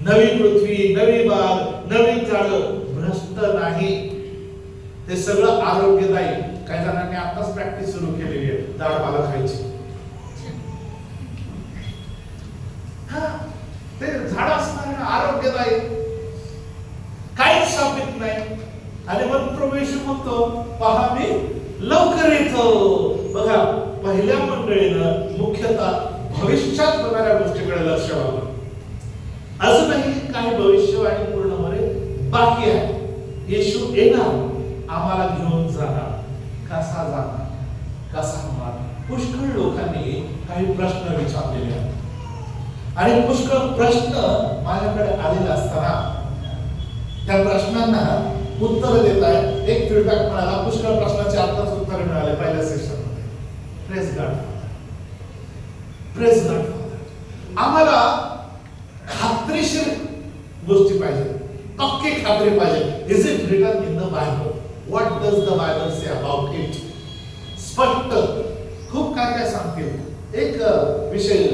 Speaker 1: नवी पृथ्वी, नवी बाग, नवीन झाडं, भ्रष्ट नाही. ते सगळं आरोग्यदायी. काही जणांनी आताच प्रॅक्टिस सुरू केलेली आहे झाडपाला खायची. ते झाड असणार आरोग्यदायी, काहीच शापित नाही. आणि मग प्रवेश म्हणतो पहा मी लवकर येतो. बघा, पहिल्या मंडळीनं मुख्यतः भविष्यात होणाऱ्या गोष्टीकडे लक्ष वाढवलं. अजूनही काही भविष्यवाणी पूर्ण होणे बाकी आहे. येशू येणार, आम्हाला घेऊन जाणार. कसा जाणार, कसा होणार? पुष्कळ लोकांनी काही प्रश्न विचारलेले आहेत आणि पुष्कळ प्रश्न माझ्याकडे आलेले असताना त्या प्रश्नांना उत्तर देत आहे. एक फीडबॅक मिळाला, पुष्कळ प्रश्नाचे आताच उत्तर मिळाले पहिल्या सेशन मध्ये. Praise God, praise God. आम्हाला खात्रीशीर गोष्टी पाहिजे, पक्की खात्री पाहिजे. Is it written in the Bible? What does the Bible say about it? स्पष्ट. खूप काय काय सांगतील. एक विषय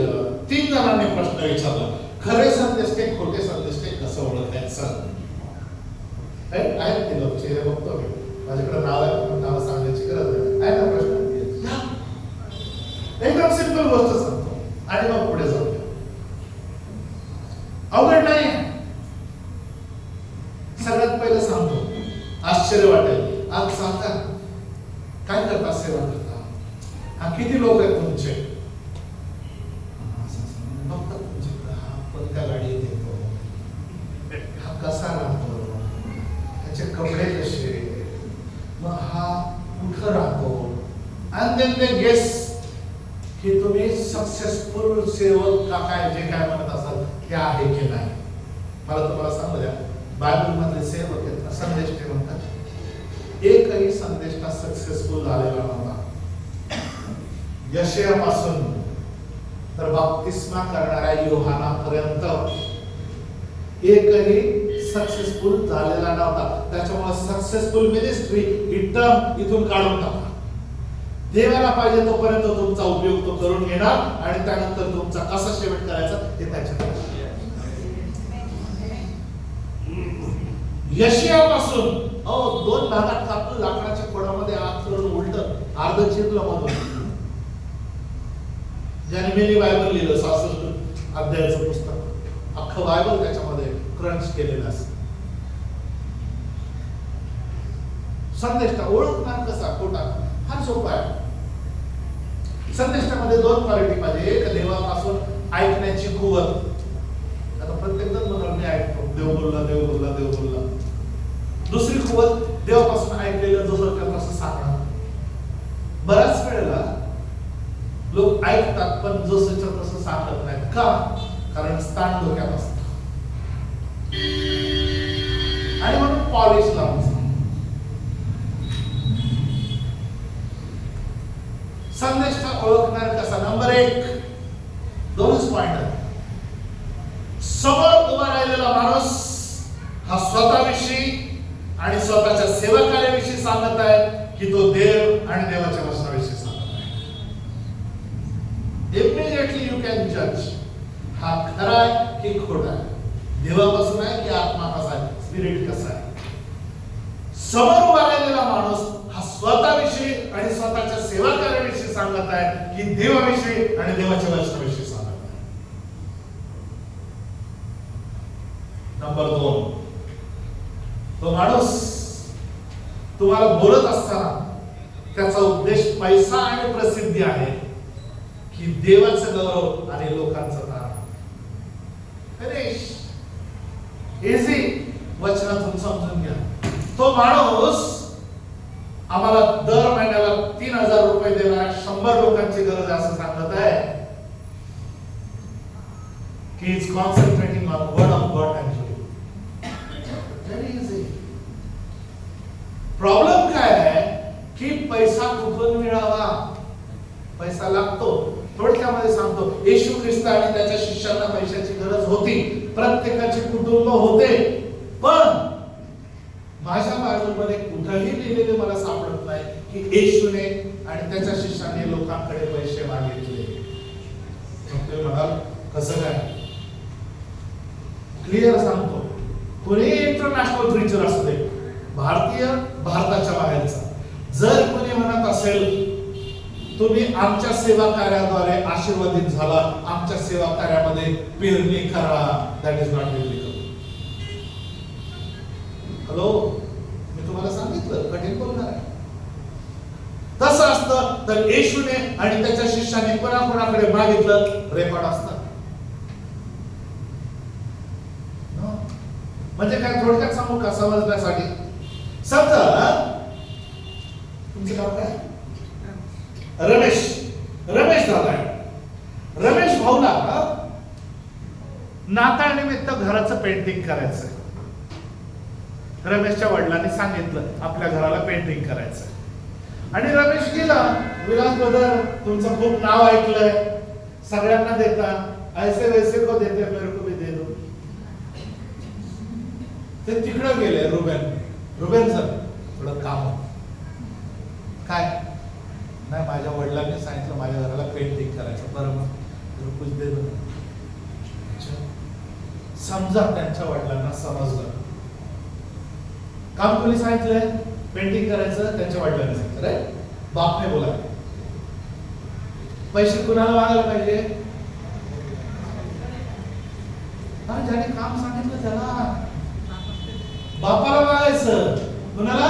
Speaker 1: 3 जणांनी प्रश्न विचारला, खरे संदेश ते खोटे संदेश ते कसं ओळखायचं? आहेत ते लोक, चेहरे बघतो मी, माझ्याकडे नाव आहे पण नाव सांगण्याची गरज नाही. आहे ना प्रश्न? एकदम सिंपल गोष्ट सांगतो आणि मग पुढे जातो. अवघड नाही. सगळ्यात पहिलं सांगतो, आश्चर्य वाटेल. आज सांगा, काय करता? सेवा करता? हा, किती लोक आहेत तुमचे? बघतात तुमच्याकडे. हा कोणत्या गाडीत येतो, हा कसा राहतो, त्याचे कपडे कसे, मग हा कुठं राहतो. आणि देन ते गेस की तुम्ही सक्सेसफुल सेवक का काय जे काय म्हणत असाल ते आहे की नाही. मला तुम्हाला सांगू द्या, बायबल मधले सेवक आहेत, संदेश ते म्हणतात, एकही संदेश का सक्सेसफुल झालेला नव्हता. यशयापासून तर बाप्तिस्मा करणाऱ्या योहानापर्यंत एकही सक्सेसफुल झालेला नव्हता. त्याच्यामुळे सक्सेसफुल मिनिस्ट्री ही टर्म इथून काढून टाका. देवाला पाहिजे तोपर्यंत तुमचा उपयोग तो करून घेणार आणि त्यानंतर तुमचा कसा शेवट करायचा ते त्याच्याकडे. यशयापासून 2 भागात कापून लाकडाच्या खोडामध्ये आत करून उलट अर्ध चिरलं मधून. ज्याने मिनी बायबल लिहिलं 66 अध्यायाचं पुस्तक, अख्खं बायबल त्याच्यामध्ये क्रंच केलेलं असतं. संदेष्टा ओळखणार कसा खोटा? फार सोपा आहे. संदेष्टामध्ये 2 क्वालिटी पाहिजे. एक, देवापासून ऐकण्याची कुवत. आता प्रत्येक जण म्हणून मी ऐकतो, देव बोलला, देव बोलला, देव बोलला. दुसरी कुवत, देवापासून ऐकलेलं जसं तसं सांगणं. बऱ्याच वेळेला लोक ऐकतात पण जसंच्या तसं सांगत नाहीत. का? कारण स्थान डोक्यात असतं आणि म्हणून पॉलिश लावून. संदेष्टा ओळखणार कसा? नंबर 1, 2च पॉइंट आहे. समोर उभा राहिलेला माणूस हा स्वतःविषयी आणि स्वतःच्या सेवा कार्याविषयी सांगत आहे की तो देव आणि देवाच्या वचनाविषयी सांगत आहे. इमिडिएटली यू कॅन जज हा खरा आहे की खोटा आहे, देवापासून आहे की आत्मा कसा आहे, स्पिरिट कसा आहे. समोर उभा राहिलेला माणूस हा स्वतःविषयी आणि स्वतःच्या सेवा कार्याविषयी सांगत आहे की देवाविषयी आणि देवाच्या वचनाविषयी सांगत आहे. नंबर 2, तो माणूस तुम्हाला बोलत असताना त्याचा उद्देश पैसा आणि प्रसिद्धी आहे की देवाचं गौरव आणि लोकांचं नाव. इझी वचनातून समजून घ्या. तो माणूस आम्हाला दर महिन्याला 3000 रुपये देणाऱ्या 100 लोकांची गरज आहे असं सांगत आहे की is concentrating on word of God. Actually very easy. Problem काय आहे की पैसा कुठून मिळावा? पैसा लागतो. थोडक्यामध्ये सांगतो, येशू ख्रिस्त आणि त्याच्या शिष्यांना पैशाची गरज होती, प्रत्येकाचे कुटुंब होते, पण माझ्या बायबलमध्ये कुठेही लिहिलेले मला सापडत नाही की येशूने आणि त्याच्या शिष्याने लोकांकडे पैसे मागितले. तुम्ही म्हणाल कसं काय? क्लिअर सांगतो, कोणी इंटरनॅशनल प्रीचर असू दे, भारतीय भारताच्या बाहेरचा. जर कोणी म्हणत असेल तुम्ही आमच्या सेवा कार्याद्वारे आशीर्वादित झाला, आमच्या सेवा कार्यामध्ये पेरणी करा, that is not biblical. Hello, मी तुम्हाला सांगितलं कठीण बोलणार आहे. तसं असतं तर येशूने आणि त्याच्या शिष्याने कोणाकोणाकडे मागितलं रेकॉर्ड असतं. म्हणजे काय थोडक्यात सांगू का समजण्यासाठी? समजा तुमचं नाव काय? रमेश दादा आहे. रमेश भाऊला नाताळ निमित्त घराचं पेंटिंग करायचंय. रमेशच्या वडिलांनी सांगितलं आपल्या घराला पेंटिंग करायचंय. आणि रमेश गेला, विलास ब्रदर तुमचं खूप नाव ऐकलंय, सगळ्यांना देता, ऐसे वैसे को देते मेरे को भी दे दो. ते तिकडे गेले. रुबेन सर थोडं काम काय नाही, माझ्या वडिलांनी सांगितलं माझ्या घराला पेंटिंग करायचं. बरं मग कुछ दे दो. समजा त्यांच्या वडिलांना समजलं काम कोणी सांगितलंय पेंटिंग करायचं, त्यांच्या वडिलांनी सांगितलं. राईट, बापने बोला पैसे कुणाला मागायला पाहिजे? ज्याने काम सांगितलं त्याला बापाला मागायचं. कुणाला?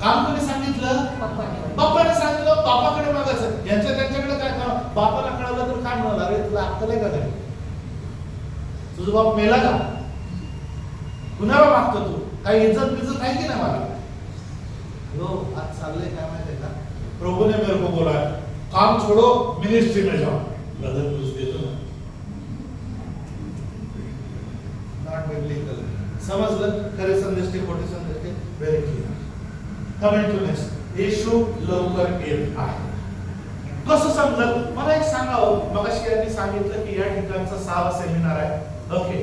Speaker 1: काम कोणी सांगितलं? बापाने सांगितलं, बापाकडे मागायचं. त्यांच्याकडे काय काम? बापाला कळलं तर काय म्हणाल? अरे तुला अक्कल आहे का घरी? तुझा बाप मेला का? कुणाला मागतो तू? काही इज्जत बिज्जत आहे की नाही मला? लो आज चाललंय काय माहितीये का? प्रभु ने मेरे को बोला काम छोड़ो मिनिस्ट्री में जाओ. ब्रदर कुछ देतो ना. Not biblical. समजलं? खरे संदेश ते खोटे संदेश ते very clear. Coming to next, Yeshu लवकर येत आहे. कसं समजलं? मला एक सांगावं. मगाशी यांनी सांगितलं की या ठिकाणचा 6वा सेमिनार आहे. ओके,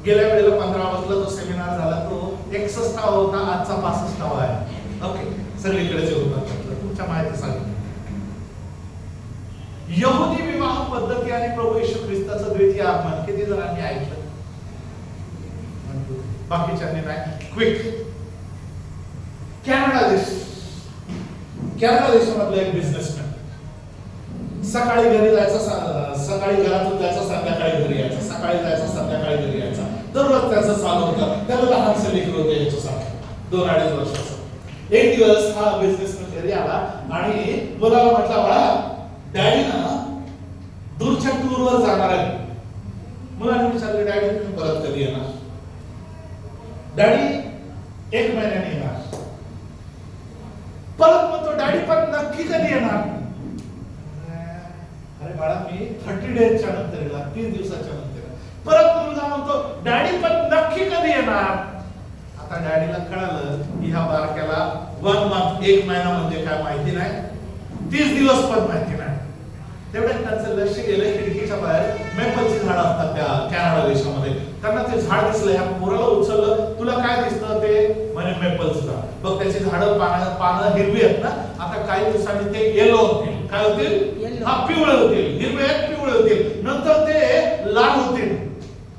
Speaker 1: गेल्या वेळेला 15 ऑगस्टला जो सेमिनार झाला तो 61वा होता, आजचा 65वा आहे. ओके, सगळीकडे जे होतात तुमच्या माहिती सांगितलं. यहुदी विवाह पद्धती आणि प्रभू येशू ख्रिस्ताचं द्वितीय आगमन किती जणांनी ऐकलं? बाकीच्यांनी नाही. क्विक. कॅनडा देशामधला एक बिझनेसमॅन सकाळी घरी जायचं, सकाळी घरातून जायचं, संध्याकाळी घरी यायचं, सकाळी जायचं, संध्याकाळी घरी यायचं. दररोज त्याचं चालू होतं. त्याला लहानसं लेकरं होतं याच्यासारखं 2-2.5 वर्षाचं. एक दिवस हा बिझनेसमॅन घरी आला आणि मुलाला म्हटला, बाळा डॅडी ना दूरच्या टूरवर जाणार आहे. मुलाने विचारलं, डॅडी तुम्ही परत कधी येणार? डॅडी 1 महिन्याने येणार. परत म्हणतो, डॅडी पण नक्की कधी येणार? अरे बाळा मी 30 डेजच्या नंतर येणार, 30 दिवसाच्या नंतर. परत मुलगा म्हणतो, डॅडी पण नक्की कधी येणार? आता डॅडीला कळालं की ह्या बारक्याला 1 मंथ 1 महिना म्हणजे काय माहिती नाही, 30 दिवस पण माहिती नाही. तेवढ्यात त्यांचं लक्ष गेलं खिडकीच्या बाहेर मेपलची झाडं असतात त्या कॅनडा देशामध्ये. त्यांना ते झाड दिसलं. ह्या पोराला उचललं, तुला काय दिसतं? ते म्हणे मेपलचं झाड. बघ त्याची झाडं पानं हिरवी आहेत ना, आता काही दिवसांनी ते येलो होतील. काय होतील? हा, पिवळे होतील. हिरवे पिवळे होतील, नंतर ते लाल होतील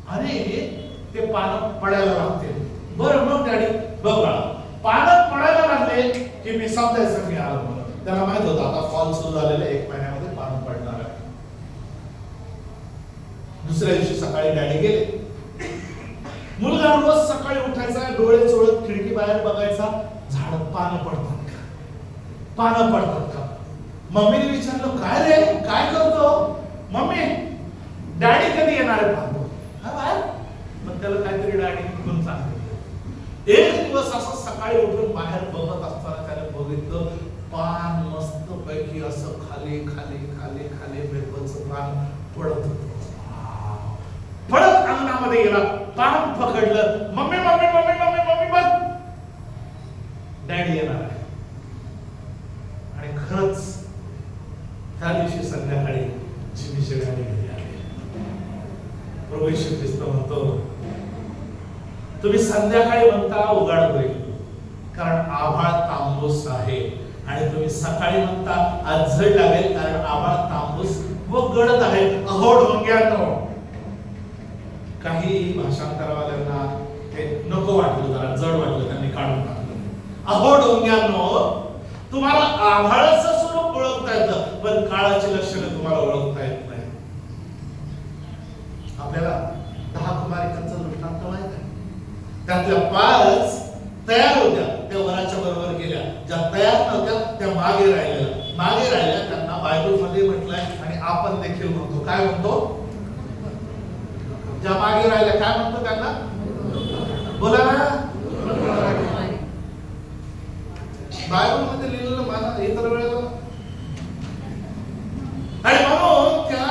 Speaker 1: आणि ते पानं पडायला लागतील. बरं मग डॅडी बघ बाळा, पानं पडायला लागले की मी समजायचं मी आलो म्हणून. त्याला माहित होतं आता फॉल सुरू झालेलं 1 महिन्यामध्ये पानं पडणार आहे. दुसऱ्या दिवशी सकाळी डॅडी गेले. मुलगा रोज सकाळी उठायचा, डोळे चोळत खिडकी बाहेर बघायचा, झाड पानं पडतात का? पानं पडतात का? मम्मीने विचारलं, काय रे काय करतो? मम्मी डॅडी कधी येणार आहे पाहतो. हा बाहेर. मग त्याला काहीतरी डॅडी म्हणून सांगितलं. एक दिवस असं सकाळी उठून बाहेर बघत असताना त्याने बघितलं पान मस्त पैकी असं खाली खाली खाली खाली मेपलचं पान पडत होतं. पडत अंगणामध्ये गेला, पान पकडलं. Mummy mummy mummy mummy mummy बघ, डॅडी येणार आहे. आणि खरंच त्या दिवशी संध्याकाळी जिमीचे डॅडी घरी आले. प्रभू येशू ख्रिस्त म्हणतो, तुम्ही संध्याकाळी म्हणता उघड होईल कारण आभाळ तांबूस आहे, आणि तुम्ही सकाळी म्हणता आज झड लागेल कारण आभाळ तांबूस व गडद आहे. अहोड होंग्यानो. काही भाषांतरवाल्यांना ते नको वाटलं, जरा जड वाटलं, त्यांनी काढून टाकलं. अहो डोंग्यांनो, तुम्हाला आभाळाचं स्वरूप ओळखता येतं, पण काळाची लक्षणं तुम्हाला ओळखता येत नाही. आपल्याला 10 कुमारिकांचा दृष्टांत माहित आहे. त्यातल्या 5 तयार होत्या, त्या वराच्या बरोबर गेल्या. ज्या तयार नव्हत्या त्या मागे राहिल्या. त्यांना बायबल मध्ये म्हटलंय आणि आपण देखील म्हणतो. काय म्हणतो? ज्या मागे राहिल्या काय म्हणतो त्यांना? बोला ना. बायबल मध्ये लिहिलेलं मला इतर वेळेला. आणि म्हणून त्या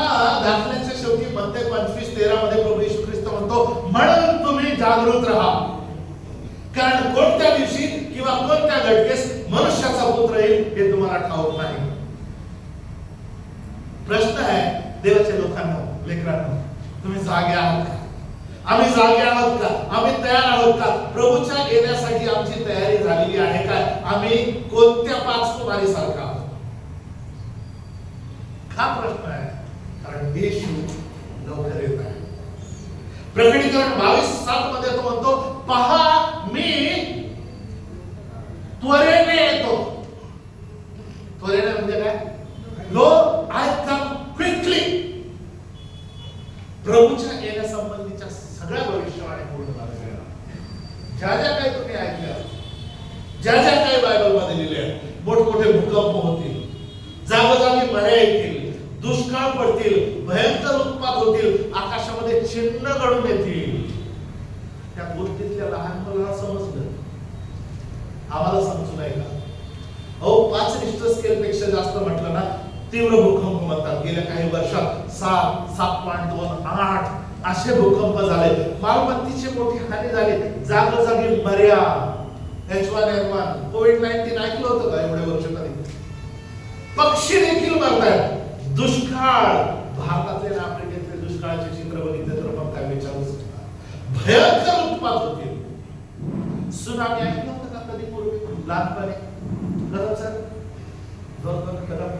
Speaker 1: दाखल्याच्या शेवटी मत्ते 25:13 मध्ये प्रभू येशू ख्रिस्त म्हणतो, म्हणून तुम्ही जागृत राहा, कारण कोणत्या दिवशी किंवा कोणत्या घटनेस मनुष्याचा पुत्र येईल हे तुम्हाला ठाऊक नाही. प्रश्न आहे देवाच्या लोकांना, लेकरांना, तुम्ही जागे आहात का? आम्ही जागे आहोत का? आम्ही तयार आहोत का? प्रभूच्या येण्यासाठी आमची तयारी झालेली आहे का? आम्ही कोणत्या 5 कुमारी सारखा आहोत? हा प्रश्न आहे, कारण येशू लवकर येत आहे. प्रकटीकरण 22:7 मध्ये तो म्हणतो, पहा मी त्वरेने येतो. त्वरेने म्हणजे काय? Lo I come quickly. प्रभूच्या येण्यासंबंधीच्या सगळ्या भविष्यवाणी पूर्ण झालेल्या, ज्या काही तुम्ही ऐकल्या, ज्या काही बायबल मध्ये लिहिले, मोठमोठे भूकंप होतील, जागोजागी मऱ्या येतील, दुष्काळ पडतील, भयंकर उत्पात होतील, आकाशामध्ये चिन्ह घडून येतील. त्या गोष्टीतल्या लहान मुलांना समजलं, आम्हाला समजू नाही का? अहो 5 रिश्टर स्केल पेक्षा जास्त म्हटलं ना तीव्र भूकंप म्हणतात. गेल्या काही वर्षात 7, 7.28 असे भूकंप झाले. मालमत्तेची मोठी हानी झाली, जागोजागी मर्या, H1N1, कोविड-19 ऐकलं होतं का एवढे वर्ष कधी? पक्षी देखील मरतायत. दुष्काळ, भारतातले आणि आफ्रिकेतले दुष्काळाचे चित्र बघितले तर मग काय विचारूच नका. भयंकर उत्पात होतील. सुनामी ऐकलं होतं का कधी पूर्वी लहानपणी? खरं सर, दोन कदम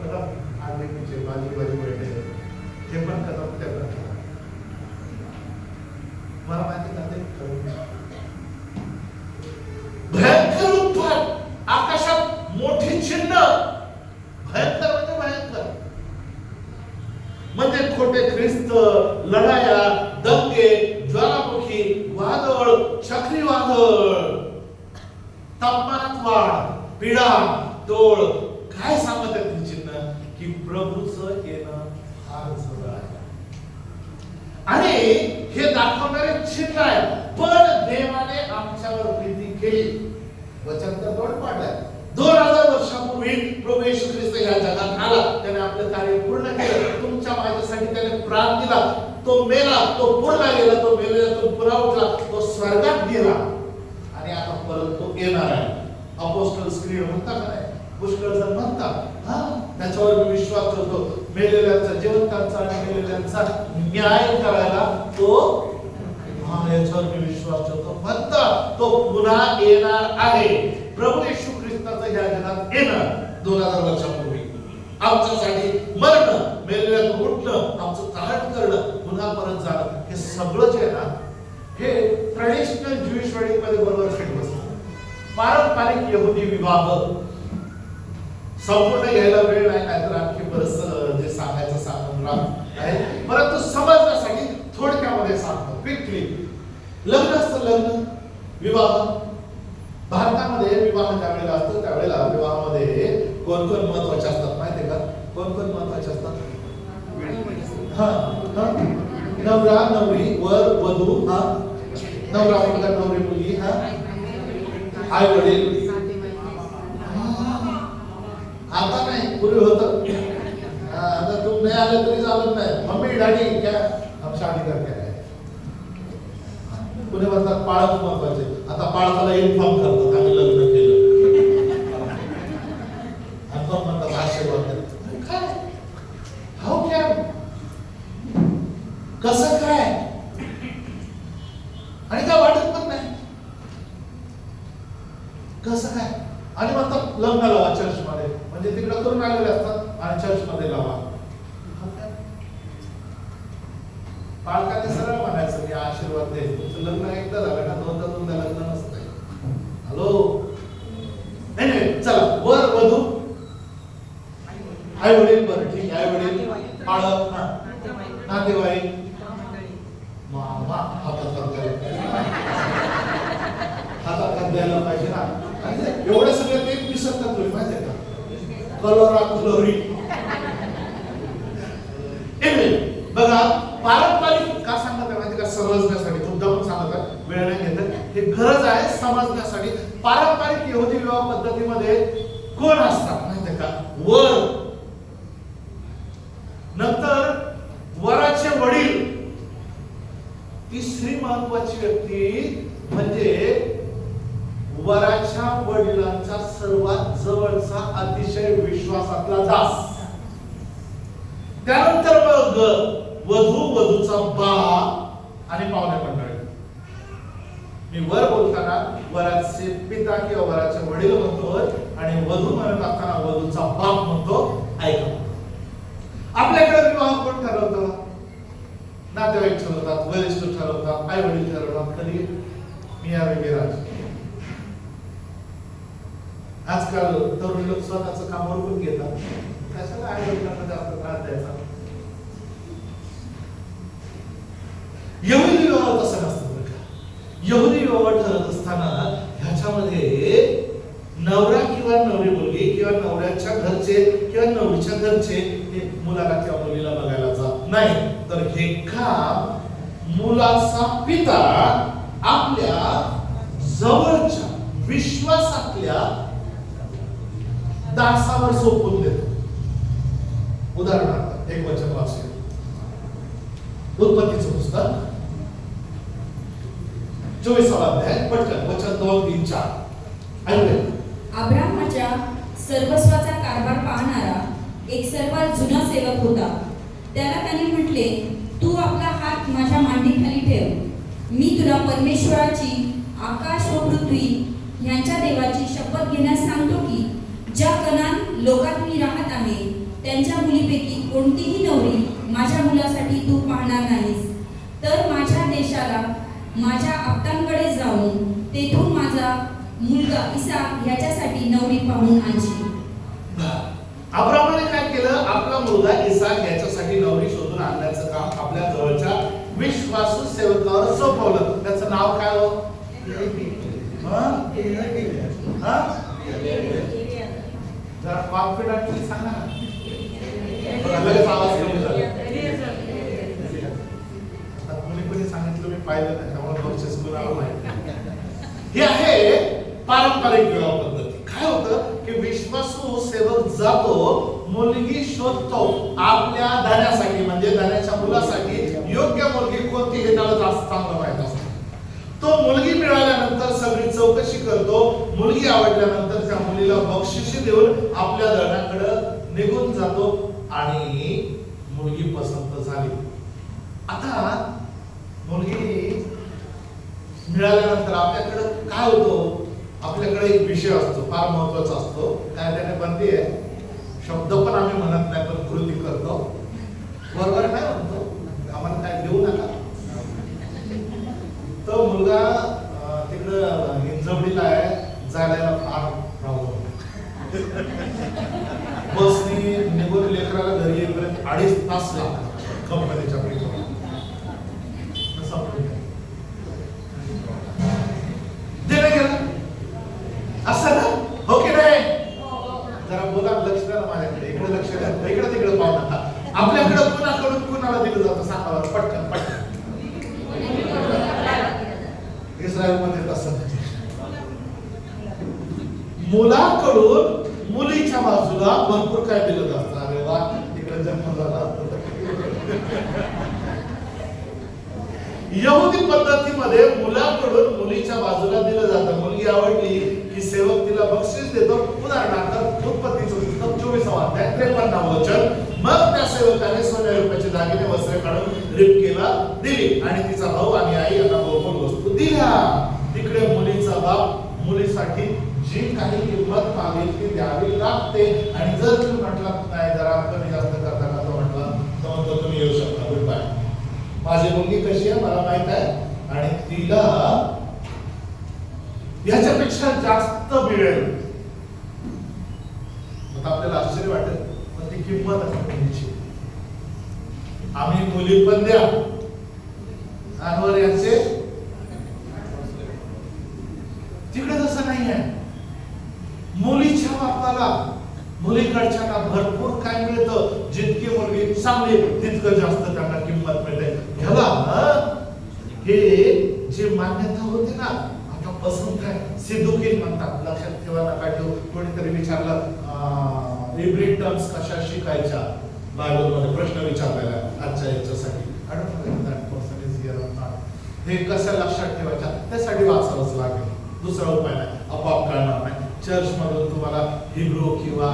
Speaker 1: आर्मीचे बाजू बैठे ते पण कदम त्या मला माहिती का ते भयंकर उत्पात, आकाशात मोठी चिन्ह, भयंकर म्हणजे भयंकर. म्हणजे खोटे ख्रिस्त, लढाया, दंगे, ज्वालामुखी, वादळ, चक्रीवादळ, तापमानात वाढ, पीडा, तोड. काय सांगत आहे चिन्ह? की प्रभूचं येणं फार जवळ आहे. आणि हे दाखवणारे चिन्ह आहे. पण देवाने आमच्यावर प्रीती केली. वचन तर तोड पाडलंय. 2000 वर्षापूर्वी प्रभू येशू ख्रिस्त या जगात आला. त्याने आपलं कार्य पूर्ण केलं. तुमच्या माझ्यासाठी त्याने प्राण दिला. तो मेला, तो पुरला गेला, तो मेलेला, तो पुन्हा उठला, तो स्वर्गात गेला आणि आता परत तो येणार आहे. अपोस्टल्स क्रीड म्हणता का नाही? पुष्कळ जण म्हणतात, त्याच्यावर मी विश्वास ठेवतो. मेलेल्यांचा, जिवंतांचा आणि मेलेल्यांचा न्याय करायला तो, याच्यावर मी विश्वास ठेवतो. म्हणता तो पुन्हा येणार आहे. प्रभू येशू ख्रिस्ताचं या जगात येणं 2000 वर्षापूर्वी आमच्यासाठी मरणं, मेलेल्यांचं उठणं, आमचं ताहट करणं, पुन्हा परत जाणं, हे सगळं जे आहे ना, हे ट्रेडिशनल ज्यूइश वेडिंग मध्ये बरोबर फिट बसतं. पारंपरिक यहुदी विवाह संपूर्ण घ्यायला वेळ नाही, नाहीतर आणखी बरंच जे सांगायचं सांगणार आहे. परंतु समजण्यासाठी थोडक्यामध्ये सांगतो क्विकली. लग्न असतं, लग्न, विवाह. भारतामध्ये विवाह ज्या वेळेला असतो त्यावेळेला विवाहामध्ये कोण कोण महत्वाचे असतात माहितीये का? कोण कोण महत्वाचे असतात? नवरा, नवरी, वर, वधू, नवरा मुलगा, नवरी मुलगी, आई वडील. आता नाही, पूर्वी होत. आता तुम नाही आले तरी चालत नाही. मम्मी डॅडी क्या हम शादी करके आए. पुणे म्हणतात पाळत महत्वाचे. आता पाळताला इन्फॉर्म करतात आम्ही लग्न केलं. आणि पण म्हणतात आशीर्वाद देतात. काय हाऊ कॅन, कसं काय? आणि काय वाटत पण नाही कसं काय. आणि म्हणतात लग्न लावा चर्च मध्ये, म्हणजे तिकडे करून आलेले असतात आणि चर्च मध्ये लावा. पालकांनी सरळ म्हणायचं की आशीर्वाद दे. तुमचं लग्न एकदा झालं ना, दोनदा लग्न नसतंय. हॅलो, आई वडील, बरं ठीक आहे, आई वडील, पाळक, नातेवाईक, मामा हातात द्यायला पाहिजे ना. एवढे सगळे ते विसरतात तुम्ही माहिती आहे का? कलोरा कलोरी. बघा, पारंपरिक का सांगत आहे माहिती का? समजण्यासाठी, मुद्दा पण सांगत आहे, वेळ नाही घेत, हे गरज आहे समजण्यासाठी. पारंपरिक यहुदी विवाह पद्धतीमध्ये कोण असतात माहिती आहे का? वर, नंतर वराचे वडील, तिसरी महत्वाची व्यक्ती म्हणजे वराच्या वडिलांचा सर्वात जवळचा अतिशय विश्वासातला दास. त्यानंतर मग वधू, वधूचा बाप आणि पाहुणे मंडळी. मी वर बोलताना वराचे पिता किंवा वराचे वडील म्हणतो आणि वधू म्हणत असताना वधूचा बाप म्हणतो. ऐका, आपल्याकडे विवाह कोण ठरवतं? नातेवाईक ठरवतात, वरिष्ठ ठरवतात, आई वडील ठरवतात, कधी मिया वगैरे. आजकाल तरुण लोक स्वतःचं काम ओळखून घेतात, कशाला आई वडिलांना जास्त त्रास द्यायचा. यहुदी विवाह तसं नसतं बरं का. यहुदी विवाह ठरत असताना ह्याच्यामध्ये नवरा किंवा नवरी मुलगी किंवा नवऱ्याच्या घरचे किंवा नवरीच्या घरचे हे मुलाला किंवा मुलीला बघायला जात नाही, तर हे काम मुलाचा पिता आपल्या जवळच्या विश्वासातल्या दासावर सोपवून देतो. उदाहरणार्थ एक वचन वाचूया, उत्पत्तीचं पुस्तक 24वा अध्याय, पटकन वचन 2, 3, 4.
Speaker 2: अब्रामाच्या सर्वस्वाचा कारभार पाहणारा एक सर्वात जुना सेवक होता. त्याला त्याने म्हटले, तू आपला हात माझ्या मांडीखाली ठेव. मी तुला परमेश्वराची, आकाश व पृथ्वी यांच्या देवाची शपथ घेण्यास सांगतो की ज्या कनान लोकात मी राहत आहे त्यांच्या मुलीपैकी कोणतीही नवरी माझ्या मुलासाठी तू पाहणार नाहीस, तर माझ्या देशाला माझ्या आप्तांकडे जाऊन तेथून माझा मुलगा इसाक ह्याच्यासाठी नवरी पाहून आणशील.
Speaker 1: अब्रामाने काय केलं? आपला मुलगा इसाक याच्यासाठी नवरी शोधून आणण्याचं काम आपल्या जवळच्या विश्वासू सेवकावर सोपवलं. त्याचं नाव काय हो? जरा कॉन्फिडंटली सांगा ना. लगेच आवाज कमी झाला. कोणी सांगितलं मी पाहिलं नाही, त्यामुळे बक्षीस मिळालं नाही. हे आहे पारंपरिक विवाह पद्धती. काय होतं की विश्वासू सेवक जातो, मुलगी शोधतो आपल्या धन्यासाठी, म्हणजे धन्याच्या मुलासाठी योग्य मुलगी कोणती हे त्याला जास्त चांगलं माहित असतं. तो मुलगी मिळाल्यानंतर सगळी चौकशी करतो. मुलगी आवडल्यानंतर त्या मुलीला बक्षिशी देऊन आपल्या धन्याकडे निघून जातो आणि मुलगी पसंत झाली. आता मुलगी मिळाल्यानंतर आपल्याकडे काय होतो? आपल्याकडे एक विषय असतो, फार महत्वाचा असतो. काय त्याने बंदी आहे, शब्द पण आम्ही म्हणत नाही पण कृती करतो. बरोबर काय म्हणतो? आम्हाला काय देऊ नका. तो मुलगा तिकडं हिंजवडीला आहे, जायला फार प्रॉब्लेम. बसनी निघून लेकराला घरी येईपर्यंत 2.5 तास लागतात कंपनीच्या पैकी. असं ना, हो की नाही? जरा बोला, लक्ष द्या माझ्याकडे, इकडे लक्ष द्या, इकडे तिकडे पाहू नका. आपल्याकडे कुणाकडून कुणाला दिलं जातं सांगा बरं, पटकन पटकन. इस्रायलमध्ये तसं मुलाकडून मुलीच्या बाजूला भरपूर काय दिलं जातं. अरे वा, तिकडे जन्म झाला असतो. यहुदी पद्धतीमध्ये मुलाकडून मुलीच्या बाजूला दिलं जातं. मुलगी आवडली की सेवक तिला बक्षीस देतो. उदाहरणार्थ उत्पत्तीचं पुस्तक 24वा अध्याय 53वा वचन. मग त्या सेवकाने सोन्या रुपयाचे दागिने वस्त्रे काढून रिबकेला दिली आणि तिचा भाऊ आणि आई यांना बहुमोल वस्तू दिल्या. तिकडे मुलीचा बाप मुलीसाठी जी काही किंमत मागेल ती द्यावी लागते. आणि जर तुम्ही म्हटलं नाही, जरा कमी जास्त करताना तो म्हटला, तर तुम्ही येऊ शकता, गुड बाय. माझी मुलगी कशी आहे मला माहित आहे आणि तिला याच्यापेक्षा जास्त मिळेल. आपल्याला आश्चर्य वाटेल, पण ती ती किंमत असते मुलीची. आम्ही मुली पण द्या, अनवर यांचे तिकडे तसं नाही आहे. मुलीच्या बापाला मुलीकडच्या भरपूर काय मिळतं, जितकी मुलगी चांगली तितकं जास्त त्यांना किंमत मिळते. ह्याला हे जे मान्यता होती ना, आता पसंत आहे सिद्धुकीन म्हणतात. लक्षात ठेवा, नका ठेवू. कोणीतरी विचारलं इब्री टर्म्स कशा शिकायच्या बायबलमध्ये, प्रश्न विचारलेला आजच्या याच्यासाठी. हे कसं लक्षात ठेवायच्या, त्यासाठी वाचावंच लागेल, दुसरा उपाय नाही, आपोआप कळणार नाही. चर्च मधून तुम्हाला हिब्रू किंवा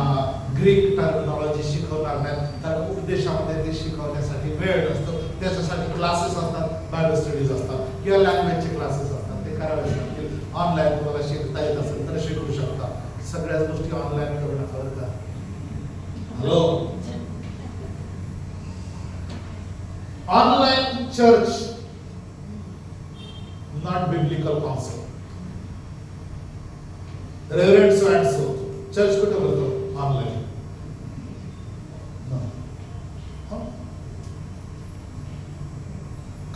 Speaker 1: ग्रीक टर्मिनॉलॉजी शिकवणार नाही, कारण उपदेशामध्ये ते शिकवण्यासाठी वेळ नसतो. त्याच्यासाठी क्लासेस असतात, बायबल स्टडीज असतात किंवा लँग्वेजचे क्लासेस असतात, ते करावे लागतील. ऑनलाईन तुम्हाला शिकता येत असेल तर शिकू शकता. सगळ्याच गोष्टी ऑनलाईन करू नका बरं का. Hello, online church not biblical concept. Reverend so and so church कुठे बोलतो? ऑनलाईन.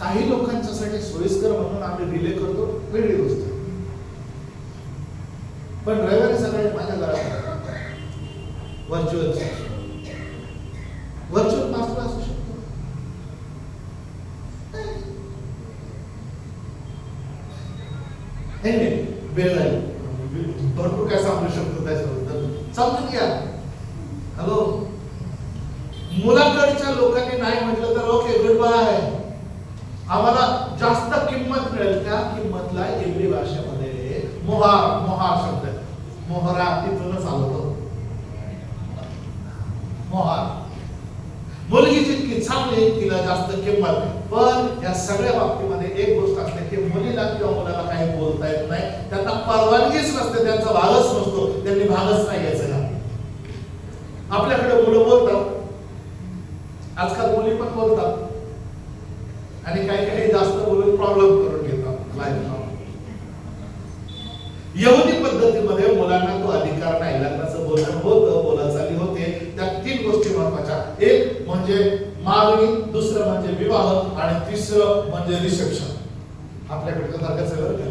Speaker 1: काही लोकांच्यासाठी सोयीस्कर म्हणून आम्ही रिले करतो, वेगळी गोष्ट. पण रविवारी सगळे माझ्या घरात व्हर्च्युअल चर्च, व्हर्च्युअल पास्टर असू शकतो. वेळ झाली, भरपूर काय सांगू शकतो त्याच्याबद्दल, समजून घ्या. हॅलो, मुलाकडच्या लोकांनी नाही म्हटलं तर ओके, गुड बाय. आम्हाला जास्त किंमत मिळेल. त्या किंमतला इब्री भाषेमध्ये मोहार शब्द आहे. मोहरा तिथूनच आलो होतो. मोहार, मुलगी जितकी चांगली तिला जास्त किंमत. पण या सगळ्या बाबतीमध्ये एक गोष्ट असते की मुलीला किंवा मुलाला काही बोलता येत नाही, त्यांना परवानगीच नसते, त्यांचा भागच नसतो, त्यांनी भागच नाही घ्यायचा. आपल्याकडे मुलं बोलतात, आजकाल मुली पण बोलतात, आणि काही जास्त बोलून प्रॉब्लेम करून घेतात लाईफ. यहुदी पद्धतीमध्ये मुलांना तो अधिकार नाही. लग्नाचं बोलणं होतं, बोलाचाली होते. त्या 3 गोष्टी महत्वाच्या. एक म्हणजे मागणी, दुसरं म्हणजे विवाह, आणि तिसरं म्हणजे रिसेप्शन. आपल्याकडे सारखंच आहे बरं का.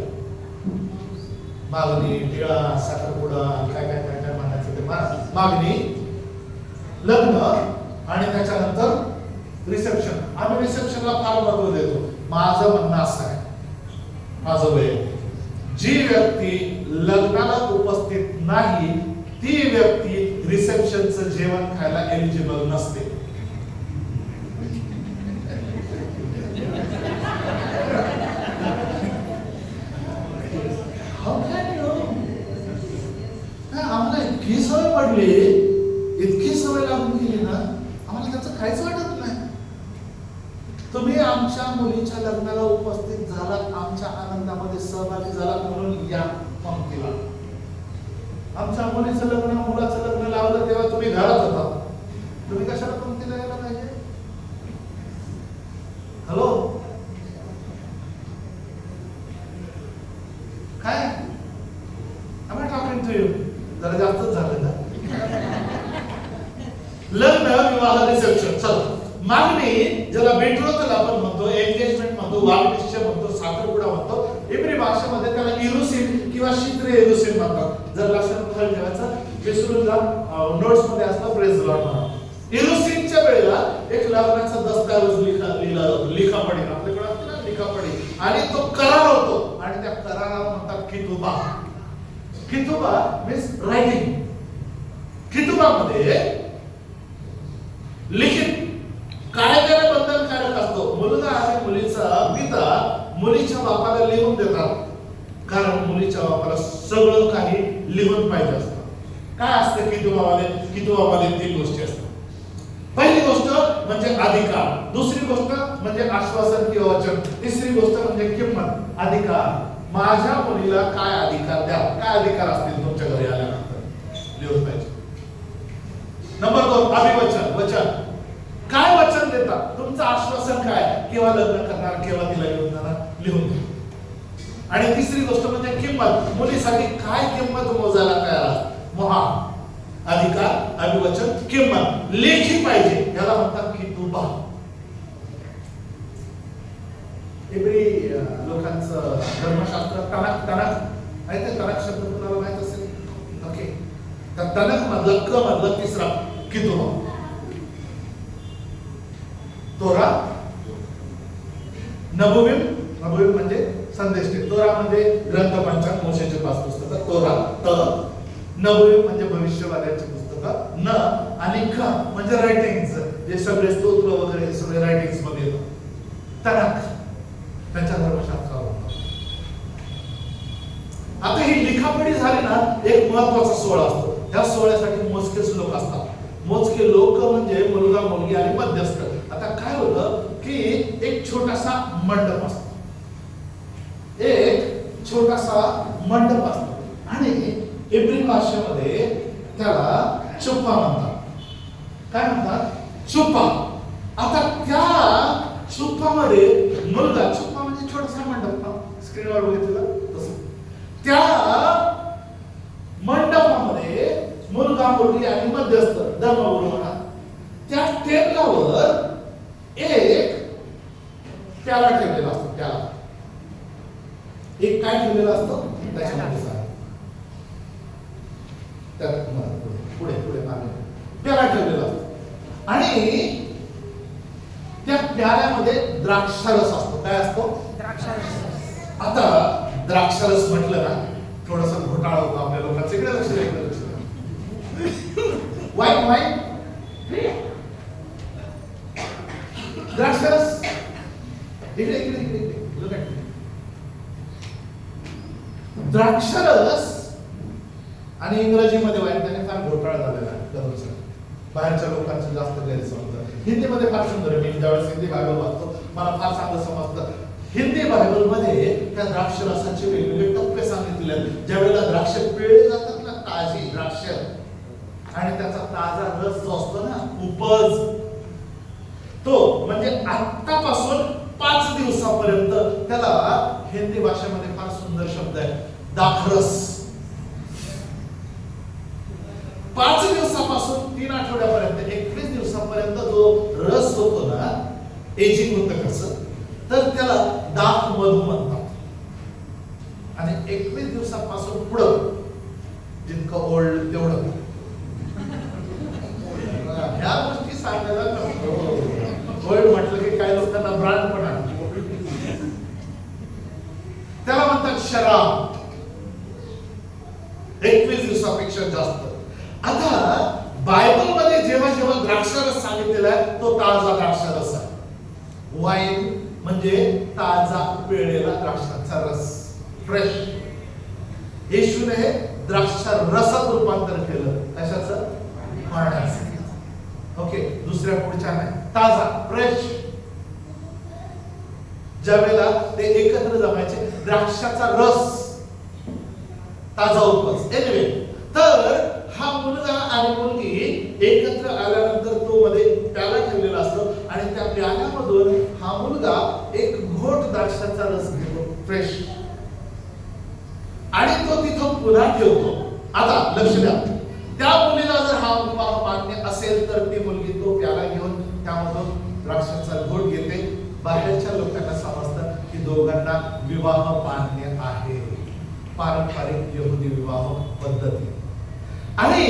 Speaker 1: मागणी, टिळा, साखरपुडा, काय काय काय काय म्हणायचं ते. मागणी, लग्न, आणि त्याच्यानंतर रिसेप्शन. आम्ही रिसेप्शनला फार महत्व देतो. माझं म्हणणं असं आहे, माझं वय, जी व्यक्ती लग्नाला उपस्थित नाही ती व्यक्ती रिसेप्शनचं जेवण खायला एलिजिबल नसते. आम्हाला इतकी सवय पडली, इतकी सवय लागून गेली ना, आम्हाला त्याचं काहीच वाटत नाही. तुम्ही आमच्या मुलीच्या लग्नाला उपस्थित झालात, आमच्या आनंदामध्ये सहभागी झालात म्हणून या पंक्तीला. आमच्या मुलीचं लग्न, मुलाचं लग्न लावलं तेव्हा तुम्ही घरात होता, तुम्ही कशाला पंक्तीला यायला पाहिजे? हॅलो, काय आम्ही टॉकिंग टू यू, जरा जास्तच झालं ना. लग्न, विवाह, रिसेप्शन. चल, मागणी, ज्याला बेट्रोथल आपण म्हणतो, एंगेजमेंट म्हणतो, वाढनिश्चय म्हणतो, साखरपुडा म्हणतो. इब्री भाषेमध्ये त्याला इरुसिन किंवा शित्रे इरुसिन म्हणतात. जर लक्षात ठेवायचं, विसरून जा, नोट्स मध्ये असतं प्रेज लॉर्ड म्हणा. इरुसिनच्या वेळेला एक लग्नाचा दस्तऐवज लिहिला जातो, लिखापडी. आपल्याकडे असते ना लिखापडी, आणि तो करार होतो, आणि त्या कराराला म्हणतात कितुबा. कितुबा मीन्स रायटिंग. कितुबामध्ये लिखित कायद्याने बंधनकारक असतो. मुलगा आणि मुलीचा पिता मुलीच्या बापाला लिहून देतात, कारण मुलीच्या बापाला सगळं काही लिहून पाहिजे असतं. काय असतं कितुबामध्ये 3 गोष्टी असतात. पहिली गोष्ट म्हणजे अधिकार, दुसरी गोष्ट म्हणजे आश्वासन किंवा वचन, तिसरी गोष्ट म्हणजे किंमत. अधिकार, माझ्या मुलीला काय अधिकार द्या, काय अधिकार असतील तुमच्या घरी आल्यानंतर लिहून पाहिजे. नंबर 2 अभिवचन, वचन. काय वचन देता, तुमचं आश्वासन काय, केव्हा लग्न करणार, केव्हा तिला घेऊन जाणार, लिहून घ्या. आणि तिसरी गोष्ट म्हणजे किंमत, मुलीसाठी काय किंमत मोजायला तयार आहात, मोहा. अधिकार, अभिवचन, किंमत लेखी पाहिजे, याला म्हणतात कितुबा. इब्री लोकांचं धर्मशास्त्र तनक माहिती, तनक शब्द तुम्हाला माहित असेल. ओके, तर तनक मधला क मधला तिसरा कितुबा. तोरा, नबुवीम, नबुवीम म्हणजे संदेश. तोरा म्हणजे ग्रंथ पंचांग, मोशेचे 5 पुस्तकं. तोरा त, नबुवीम म्हणजे भविष्यवाद्यांची पुस्तकं. न आणि ख म्हणजे रायटिंग्स, जे सगळे स्तोत्र वगैरे हे सगळे रायटिंग्स मध्ये येतात. तनक त्यांच्या धर्मशास्त्रावर. आता ही लिखापडी झाली ना, एक महत्वाचा सोहळा असतो. त्या सोहळ्यासाठी मोजकेच लोक असतात. मोजके लोक म्हणजे मुलगा, मुलगी आणि मध्यस्थ. आता काय होतं की एक छोटासा मंडप असतो, एक छोटासा मंडप असतो आणि इब्री भाषेमध्ये त्याला चुप्पा म्हणतात. काय म्हणतात? चुप्पा. आता त्या चुप्पामध्ये मुलगा, चुप्पा म्हणजे छोटासा मंडप ना, स्क्रीनवर बघितलं तसं. त्या मंडपामध्ये मुलगा, मुलगी आणि मध्यस्थ धर्मगुरू म्हणा, त्या टेबलावर एक प्याला ठेवलेला असतो. प्याला एक काय ठेवलेला असतो त्याच्यामध्ये सांग. पुढे पुढे प्याला ठेवलेला असतो आणि त्या प्याल्यामध्ये द्राक्षारस असतो. काय असतो? द्राक्षारस. आता द्राक्षारस म्हटलं ना, थोडासा घोटाळा होतो आपल्या लोकांचं. इकडे लक्ष द्या, इकडे लक्ष द्या. वाईट वाईट द्राक्षारस इकडे इकडे इकडे इकडे. द्राक्षारस आणि इंग्रजीमध्ये वाईट, त्याने फार घोटाळा झालेला आहे. बाहेरच्या लोकांचं जास्त गैरसमज. हिंदीमध्ये फार सुंदर आहे. मी ज्यावेळेस हिंदी बायबल वाचतो मला फार चांगलं समजतं. हिंदी बायबल मध्ये त्या द्राक्ष रसाचे वेगवेगळे टप्पे सांगितले. ज्यावेळेला द्राक्ष पिळले जातात ना, ताजी द्राक्ष, आणि त्याचा ताजा रस जो असतो ना, उपज, तो म्हणजे आतापासून 5 दिवसापर्यंत, त्याला हिंदी भाषेमध्ये फार सुंदर शब्द आहे, दाखरस. 5 दिवसापासून 3 आठवड्यापर्यंत, 21 दिवसापर्यंत जो रस होतो ना, एजिंग होतं कसं, तर त्याला दाख मधू म्हणतात. आणि 21 दिवसापासून पुढं जितकं ओल्ड तेवढं. ह्या गोष्टी सांगायला ओल्ड म्हटलं की काही लोकांना ब्रांड पण आहे. त्याला म्हणतात शराब. 21 दिवसापेक्षा जास्त. आता बायबल मध्ये जेव्हा जेव्हा द्राक्षारस सांगितलेला आहे, तो ताजा द्राक्षारस आहे. वाईन म्हणजे ताजा पिळलेला द्राक्षाचा रस, फ्रेश. येशूने द्राक्षा रसात रूपांतर केलं. कशाचं? पाण्याचं. ओके, दुसऱ्या पुढच्या नाही, ताजा फ्रेश. ज्यावेळेला ते एकत्र जमायचे, द्राक्षाचा रस, ताजा उपज. एनिवे, तर हा मुलगा आणि मुलगी एकत्र आल्यानंतर तो मध्ये प्याला ठेवलेला असतो आणि त्या प्याल्यामधून हा मुलगा एक घोट द्राक्षाचा रस घेतो, फ्रेश, आणि तो तिथं पुन्हा ठेवतो. आता लक्ष द्या, त्या मुलीला जर हा विवाह मान्य असेल तर ती मुलगी तो प्याला घेऊन त्यामधून द्राक्षाचा घोट घेते. बाहेरच्या लोकांना समजतं की दोघांना विवाह मान्य आहे, पारंपरिक यहुदी विवाह पद्धती. आणि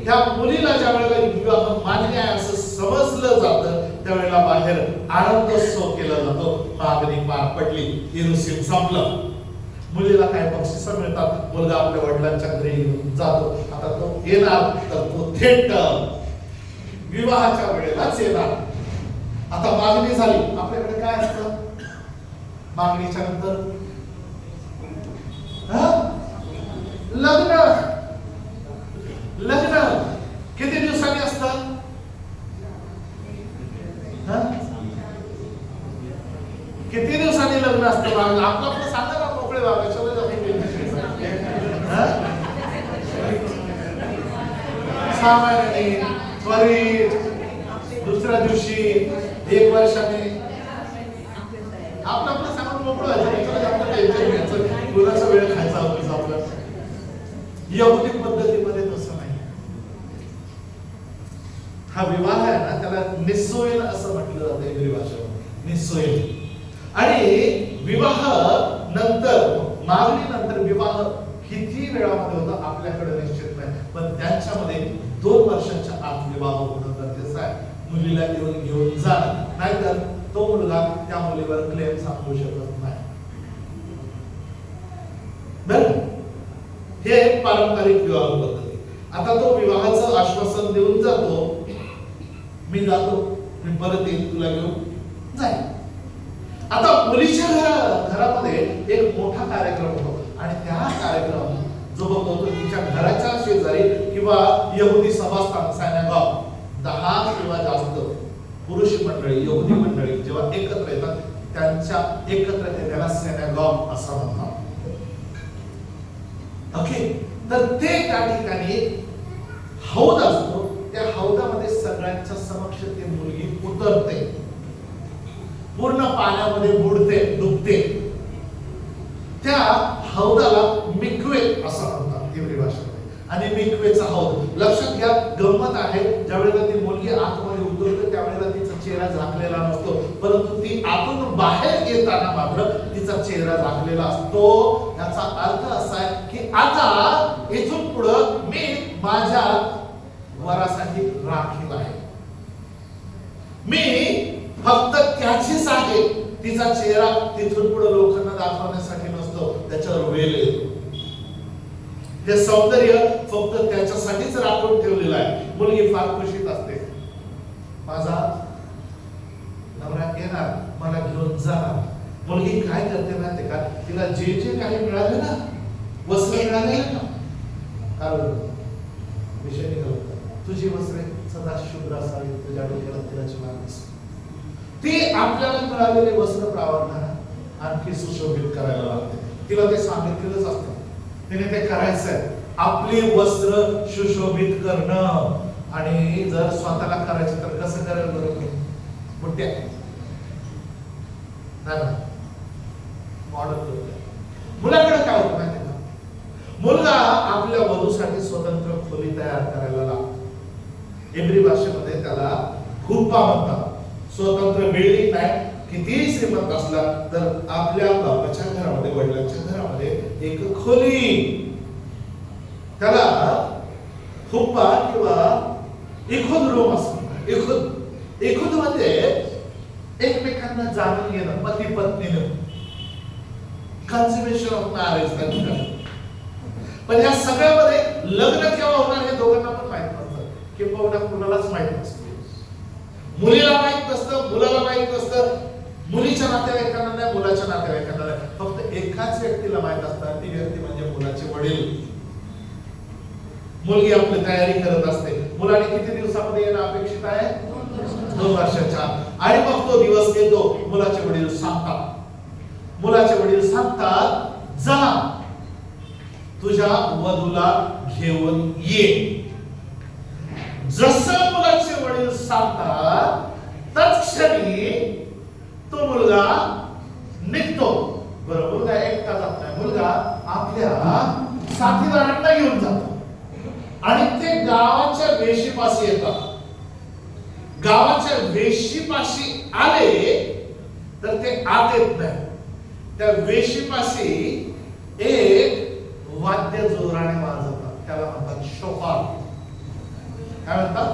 Speaker 1: त्या मुलीला ज्या वेळेला विवाह मान्य आहे असं समजलं जातं, त्यावेळेला बाहेर आनंदोत्सव केला जातो. मागणी पार पडली, येरुशलेम संपलं. मुलीला काय बक्षिसं मिळतात. मुलगा आपल्या वडिलांच्या घरी जातो. आता तो येणार तर तो थेट विवाहाच्या वेळेलाच येणार. आता मागणी झाली. आपल्याकडे काय असतं मागणीच्या नंतर? लग्न. लग्न किती दिवसांनी असतं? किती दिवसांनी लग्न असतं? आपलं आपलं सांगा ना, मोकळे व्हावे. सामान्याने, त्वरित, दुसऱ्या दिवशी, 1 वर्षाने, आपलं आपलं सांगून मोकळं व्हायचं. पुराचा वेळ खायचा आपला. यहुदी पद्धतीमध्ये तसं नाही. हा विवाह आहे ना त्याला निस्सोयन असं म्हटलं जातं इंग्रजी भाषेमध्ये, निस्सोयन. आणि विवाह नंतर, मागणी नंतर विवाह किती वेळामध्ये होता आपल्याकडे निश्चित नाही, पण त्यांच्यामध्ये 2 वर्षाच्या आत विवाह होणं गरजेचं आहे. मुलीला घेऊन जाणं, नाहीतर तो मुलगा त्या मुलीवर क्लेम सांगू शकत नाही. हे पारंपरिक विवाह पद्धती. आता तो विवाहाचं आश्वासन देऊन जातो, मी जातो, मी परत येईल, तुला घेऊन जाईल. आता मुलीच्या घरामध्ये एक मोठा कार्यक्रम होतो आणि त्या कार्यक्रम जो होतो तो तिच्या घराच्या शेजारी किंवा यहुदी सभास्थान सायनागॉग 10 किंवा जास्त पुरुष मंडळी, यहुदी मंडळी जेव्हा एकत्र येतात त्यांच्या एकत्र येण्याला सिनेगॉग असं म्हणतात. ओके, तर ते त्या ठिकाणी हौद असतो, त्या हौदामध्ये सगळ्यांच्या समक्ष ती मुलगी उतरते, पूर्ण पाण्यामध्ये बुडते, डुबते. त्या हौदाला मिक्वे असं म्हणतात हिब्री भाषेमध्ये. आणि मिक्वेचा हौद, लक्षात घ्या गंमत आहे, ज्यावेळेला ती मुलगी आतमध्ये उतरते त्यावेळेला तिचा चेहरा झाकलेला नसतो, परंतु ती आतून बाहेर येताना मात्र तिचा चेहरा झाकलेला असतो. याचा अर्थ असा आहे की आता इथून पुढे मी माझ्या वरासाठी राखीव आहे, मी फक्त त्याचीच आहे. तिचा चेहरा तिथून पुढे लोकांना दाखवण्यासाठी नसतो, त्याच्यावर वेल येतो. हे सौंदर्य फक्त त्याच्यासाठीच राखून ठेवलेलं आहे. मुलगी फार खुशीत असते, माझा नवरा येणार, मला घेऊन जाणार. मुलगी काय करते माहिती का, तिला जे जे काही मिळाले ना, वस्त्र मिळाले ना, कारण विषय निघाला, तुझी वस्त्रे सदा शुभ्र असावी, तुझ्या डोक्याला तिलाची मान असावी. ती आपल्याला मिळालेले वस्त्र प्रावरणारा आणखी सुशोभित करायला लागते. तिला ते सांगितलेलंच असतं, तिने ते करायचंय. आपली वस्त्र सुशोभित करणं. आणि जर स्वतःला करायचं तर कसं करेल बरोबर, मोठ्या मॉडर्न. मुलाकडे काय होतं माहिती का, मुलगा आपल्या वधूसाठी स्वतंत्र खोली तयार करायला लागतो. इब्री भाषेमध्ये त्याला हुप्पा म्हणतात. स्वतंत्र बिल्डिंग नाही, कितीही श्रीमंत असला तर आपल्या बापाच्या घरामध्ये, वडिलांच्या घरामध्ये एक खोली, त्याला हुप्पा किंवा इखुद रूम असं. इखुद म्हणजे एकमेकांना जाणून घेणं, पती पत्नीनं, कन्झ्युमेशन ऑफ मॅरेज. पण या सगळ्यामध्ये लग्न केव्हा होणार हे दोघांना पण माहित नसतं, किंवा कुणालाच माहित नसतं. मुलीला माहित नसतं, मुलाला माहित नसतं, मुलीच्या नातेवाईकांना नाही, मुलाच्या नातेवाईकांना नाही. फक्त एकाच व्यक्तीला माहित असतं, ती व्यक्ती म्हणजे मुलाचे वडील. मुलगी आपली तयारी करत असते, मुलाने किती दिवसामध्ये येणं अपेक्षित आहे, 2 वर्षाच्या. आणि मग तो दिवस येतो, मुलाचे वडील सांगतात, जा तुझ्या वधूला घेऊन ये. जसं मुलाचे वडील सांगतात तत्क्षणी तो मुलगा निघतो. बरोबर, मुलगा एकटा जात नाही, मुलगा आपल्या साथीदारांना घेऊन जातो आणि ते गावाच्या वेशीपाशी येतात. गावाच्या वेशीपाशी आले तर ते आत येत नाही. त्या वेशीपाशी एक वाद्य जोराने वाजवतात, त्याला म्हणतात शोफार. काय म्हणतात,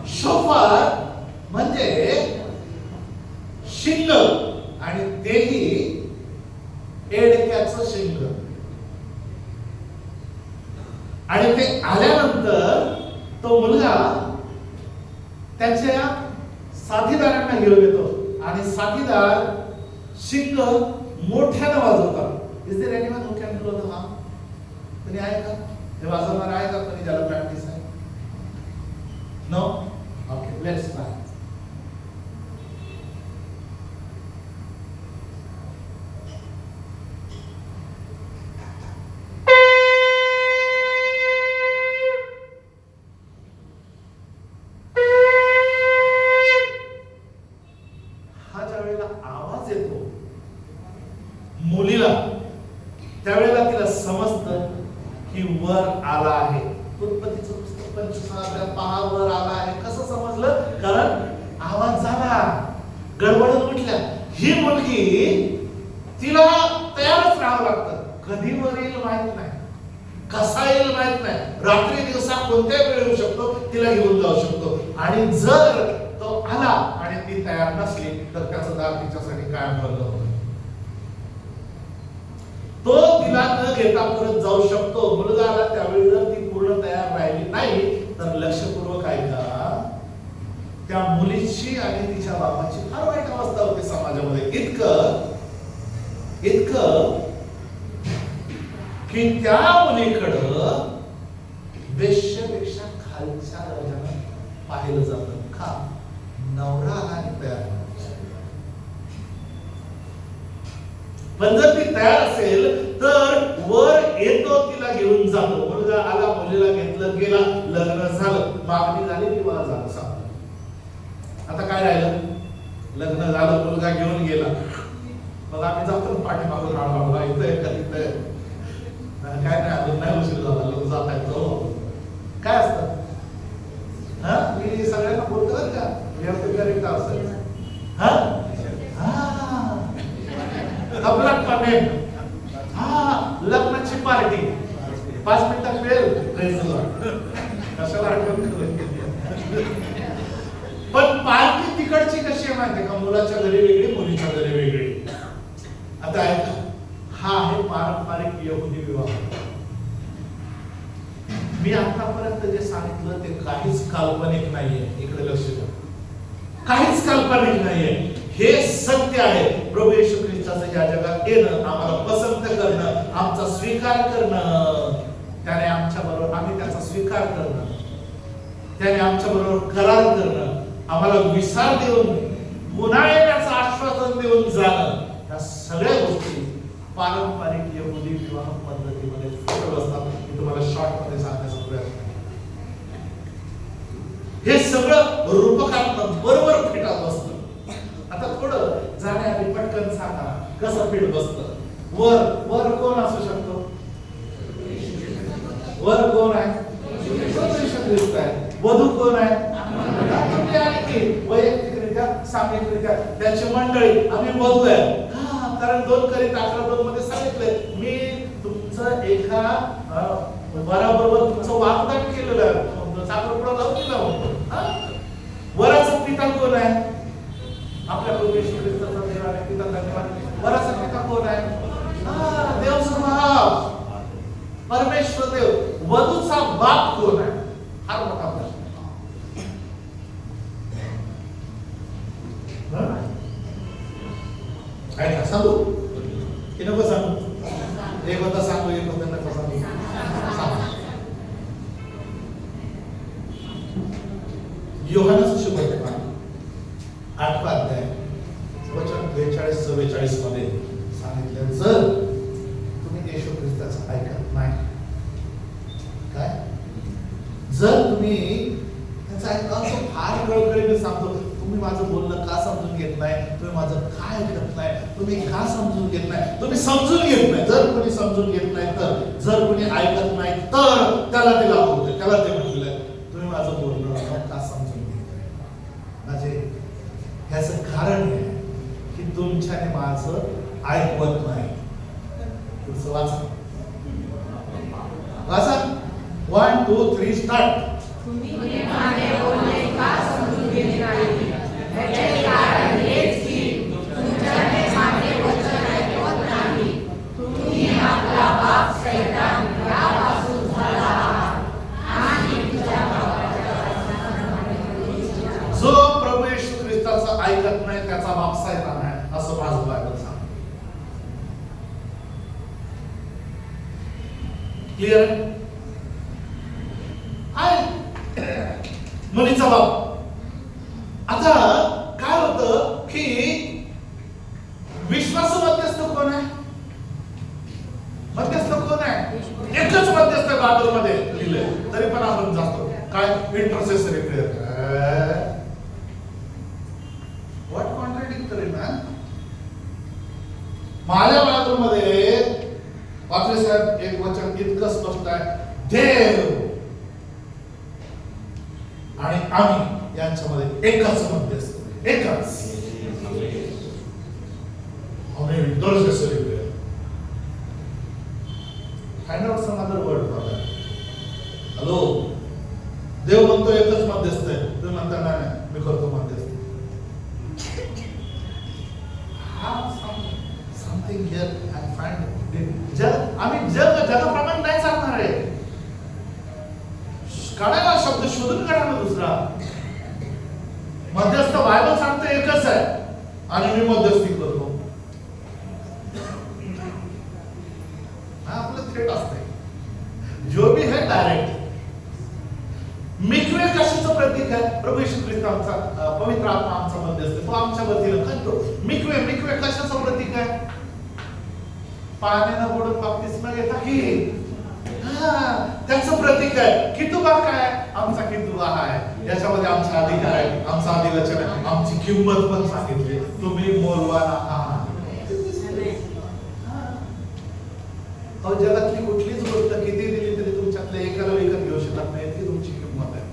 Speaker 1: शोफार म्हणजे शिंग, आणि तेही एडक्याचं शिंग. आणि ते आल्यानंतर तो मुलगा त्याच्या साथीदारांना घेऊन येतो आणि साथीदार शिंग मोठ्यानं वाजवतात. Is there anyone who can blow the horn? कोणी आहे का हे वाजवणार आहे का, कोणी ज्याला प्रॅक्टिस आहे? नो? Okay, let's try. आवाज येतो मुलीला, त्यावेळेला तिला समजतं की वर आला आहे. उत्पत्तीचं पुस्तक 25 पहा, वर आला आहे. गडबडून उठल्या. ही मुलगी, तिला तयारच राहावं लागतं. कधी वर येईल माहित नाही, कसा येईल माहित नाही, रात्री दिवसा कोणत्या वेळ येऊ शकतो, तिला घेऊन जाऊ शकतो. आणि जर तो आला आणि ती तयार नसली तर त्याचं दार तिच्यासाठी कायम बंद होतं. तो तिला न घेता परत जाऊ शकतो. मुलगा आला त्यावेळी जर ती पूर्ण तयार राहिली नाही तर लक्षपूर्वक ऐका, त्या मुलीची आणि तिच्या बापाची फार वाईट अवस्था होती समाजामध्ये. इतकं की त्या मुलीकडं वेश्येपेक्षा खालच्या दर्जानं पाहिलं जातं. का? नवरा आला आणि तयार. पण जर ती तयार असेल तर वर येतो, तिला घेऊन जातो. मुलगा आला, मुलीला घेतलं, गेला, लग्न झालं, मागणी झाली, विवाह झाला, सांग. आता काय राहिलं? लग्न झालं, मुलगा घेऊन गेला, मग आम्ही जातो पाठीमागून राहणार इथं काय नाही, अजून नाही उशीर झाला, लोक जात आहेत. तो काय असतं? मी सगळ्यांना बोलतो बरं का, लग्नाची पार्टी 5 मिनिटात मिळेल. कशाला आठवण? पण पार्टी तिकडची कशी आहे माहिती का? मुलाच्या घरी वेगळी, मुलीच्या घरी वेगळी. आता ऐका, हा आहे पारंपरिक यहुदी विवाह. मी आतापर्यंत जे सांगितलं ते काहीच काल्पनिक नाहीये. इकडे लक्ष द्या, काहीच काल्पनिक नाहीये, हे सत्य आहे. प्रभू येशू ख्रिस्ताचं या जगात येणं, आम्हाला पसंत करणं, आमचा स्वीकार करणं, त्याने आमच्या बरोबर, आम्ही त्याचा स्वीकार करणं, त्याने आमच्या बरोबर करार करणं, आम्हाला विसार देऊन पुन्हा येण्याचं आश्वासन देऊन जाणं, या सगळ्या गोष्टी पारंपरिक यहुदी विवाह पद्धतीमध्ये फुटत असतात. मी तुम्हाला शॉर्ट मध्ये सांगण्याचा प्रयत्न. हे सगळं रूपकात्मक बरोबर फिटत बसतं. आता थोडं जाण्याआधी पटकन सांगा कसं फिट बसतं. वर कोण असू शकतो? वर कोण आहे? वधू कोण आहे? वैयक्तिकरित्या, सामाजिकरित्या त्याची मंडळी, आम्ही वधू आहे. कारण 2:11 मध्ये सांगितलंय, मी तुमचं एका वराबरोबर तुमचं वाग्दान केलेलं आहे, साखरपुडा लावून दिला होतो. वराचा पिता कोण आहे? आपल्या प्रभू येशू ख्रिस्ताचा देव आणि पिता. धन्यवाद. वराचा पिता कोण आहे? देव स्वभाव, परमेश्वर देव. वधूचा बाप कोण आहे? हा मोठा प्रश्न. ऐका, सांगू की नको सांगू? एक होता सांगू, एक होता नको सांगू. योहानाचा शुभवर्तमान 8वा अध्याय वचन 43-44 मध्ये सांगितलं, जर तुम्ही येशू ख्रिस्ताचं ऐकत नाही, काय जर तुम्ही त्याचं ऐकत, फार कळकळीने सांगतो, तुम्ही माझं बोलणं का समजून घेत नाही, तुम्ही माझं काय ऐकत नाही, तुम्ही का समजून घेत नाही, तुम्ही समजून घेत नाही. जर कोणी समजून घेत नाही तर, जर कोणी ऐकत नाही तर त्याला ते लागू होते. त्याला ते म्हटलं, तुम्ही माझं बोलणं का समजून घेत नाही. म्हणजे ह्याचं कारण आहे की तुमच्याने माझं ऐकवत नाही. पुढचं वाचा, वाचा. 1 2 3 स्टार्ट.
Speaker 3: तुम्ही माझे बोलणे का समजून घेत नाही? याचे कारण हेच की तुमच्याने माझे वचन ऐकवत नाही. तुम्ही आपला बाप शैतान यापासून झाला आहात आणि तुझ्या
Speaker 1: जो प्रभू येशू ख्रिस्ताचं ऐकत नाही त्याचा बाप शैतान आहे, असं माझं बायबल सांगतं. क्लिअर आहे? मुलीचा बाप. आता काय होतं की विश्वासू मध्यस्थ कोण आहे? मध्यस्थ कोण आहे? एकच मध्यस्थ बायबल मध्ये लिहिलंय, तरी पण आपण जातो काय intercessory prayer. What contradictory man. माझ्या बायबल मध्ये पात्रे साहेब एक वचन इतकं स्पष्ट आहे, देव आणि आम्ही यांच्यामध्ये एकच मध्यस्थ, एकच. don't just celebrate. Find out some other word for that. Hello, देव म्हणतो एकच मध्यस्थ आहे, तुम्ही म्हणता नाही मी करतो मध्यस्थ. Something here and find it. आम्ही जगाप्रमाणे नाही चालणार आहे. काढायला शब्द शोधून काढा ना दुसरा. मध्यस्थ बायबल सांगतो एकच आहे आणि मी मध्यस्थी करतो. हा आपलं थेट असतंय. जो भी है डायरेक्ट. मिकवे कशाचं प्रतीक आहे? प्रभू येशू ख्रिस्त आमचा पवित्र आत्मा आमचा मध्यस्थ, तो आमच्या वतीनं करतो. मिकवे कशाचं प्रतीक आहे? पाण्यानं बुडून बाप्तिस्मा घेता की त्याचं प्रतीक आहे. कितुबा काय? आमचा कितुबा आहे, याच्यामध्ये आमचा अधिकार आहे, आमचा अधिवचन आहे, आमची किंमत पण सांगितली, तुम्ही मोलवान आहात. जगातली कुठलीच गोष्ट किती दिली तरी तुमच्यातल्या एकाला विकत घेऊ शकत नाही, ती तुमची किंमत आहे.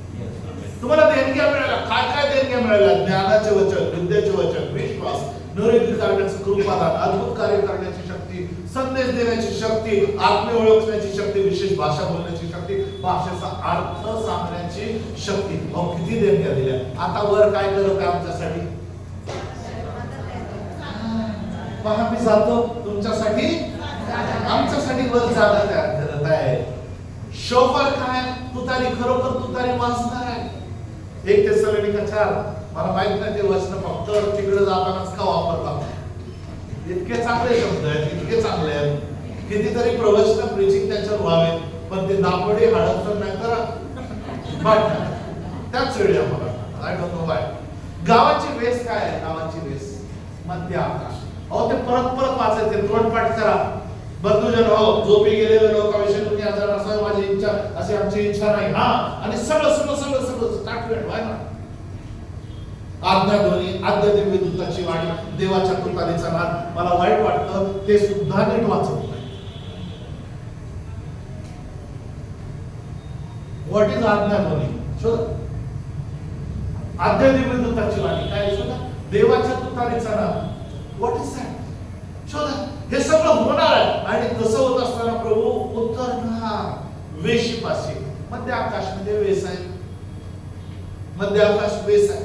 Speaker 1: तुम्हाला देणग्या मिळाल्या, काय देणग्या मिळाल्या? ज्ञानाचे वचन, विद्याचे वचन, विश्वास, निरोगी करण्याचं कृपादान, अद्भुत कार्य करण्याची शक्ती, संदेश देण्याची शक्ती, आत्मे ओळखण्याची शक्ती, विशेष भाषा बोलण्याची शक्ती, भाषेचा अर्थ सांगण्याची शक्ती. किती देणग्या दिल्या. आता वर काय करत आहे आमच्यासाठी? पहा मी जातो तुमच्यासाठी, आमच्यासाठी वर जागा तयार करत आहे. शोफर काय? तुतारी, खरोखर तुतारी वाजणार आहे. 1 थेसलोनिका 4. मला माहित नाही ते वचन फक्त तिकडे जातानाच का वापरतात. इतके चांगले शब्द आहेत, इतके चांगले आहेत. कितीतरी प्रवचन प्रीचिंग त्याच्यावर व्हावे, पण ते दापोडे हडपसर नाही तर त्याच वेळी आम्हाला आय डोंट नो व्हाय. गावाची वेस काय आहे? गावाची वेस मध्य आकाश. ते परत वाचायचे, तोंडपाठ करा. बंधुजन हो, झोपी गेलेले लोकांविषयी तुम्ही आजार असावे माझी इच्छा, अशी आमची इच्छा नाही. आणि सगळं स्टार्ट व्हाय ना. आज्ञाध्वनी, आद्य दिव्य दूताची वाणी, देवाच्या तुतारीचा नाद. मला वाईट वाटतं ते सुद्धा नीट वाचत नाही. व्हॉट इज आज्ञाध्वनी? शोधा. आद्य दिव्य दूताची वाणी काय? शोधा. देवाच्या तुतारीचा नाद. What is that? शोधा. हे सगळं होणार आहे आणि तसं होत असताना प्रभू उतरणार वेशीपाशी. मध्य आकाश मध्ये वेस आहे, मध्य आकाश वेस आहे.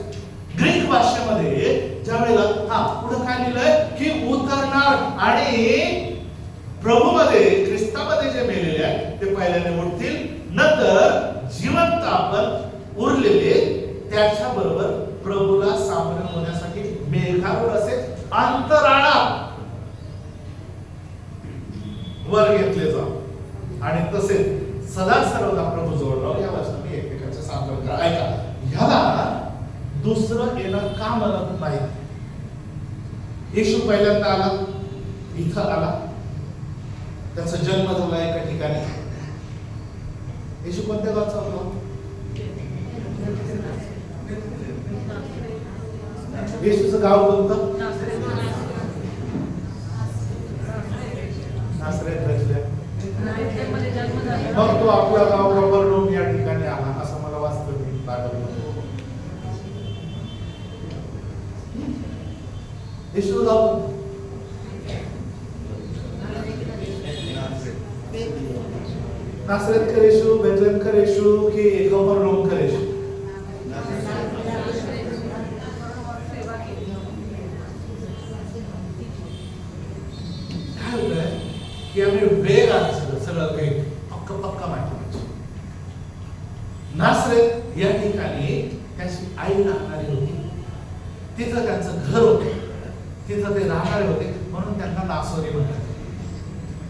Speaker 1: ग्रीक भाषेमध्ये ज्या वेळेला पुढे काय लिहिलंय की उतरणार आणि प्रभू मध्ये, ख्रिस्तामध्ये जे मेलेले आहेत ते पहिल्याने उठतील, नंतर जिवंत आपण उरलेले त्याच्या बरोबर प्रभूला सामोरे होण्यासाठी मेघावर असे अंतराळात वर घेतले जाऊ आणि तसेच सदा सर्वदा प्रभू जवळ राहू. या वचनाने एकमेकांचे सांत्वन करा. ऐका, ह्याला दुसरं येणं का म्हणत नाही? येशू पहिल्यांदा आला, इथं आला, त्याचा जन्म झाला एका ठिकाणी. येशू कोणत्या गावचा होता? येशूचं गाव कोणतं? नासरेत भेटले. मग तो आपला गाव कफरनहूम या ठिकाणी आला असं मला वास्तविक बायबलमध्ये. येशू गाव नासरेतकर येशू, बेथलेहमकर येशू की कफरनहूमकर येशू? काय होतंय की आम्ही वेग आहे, सगळं वेग पक्का माहिती. नासरेत या ठिकाणी त्याची आई राहणारी होती, तिथं त्यांचं घर होते, तिथं ते राहणारे होते, म्हणून त्यांना नासोरी म्हणतात.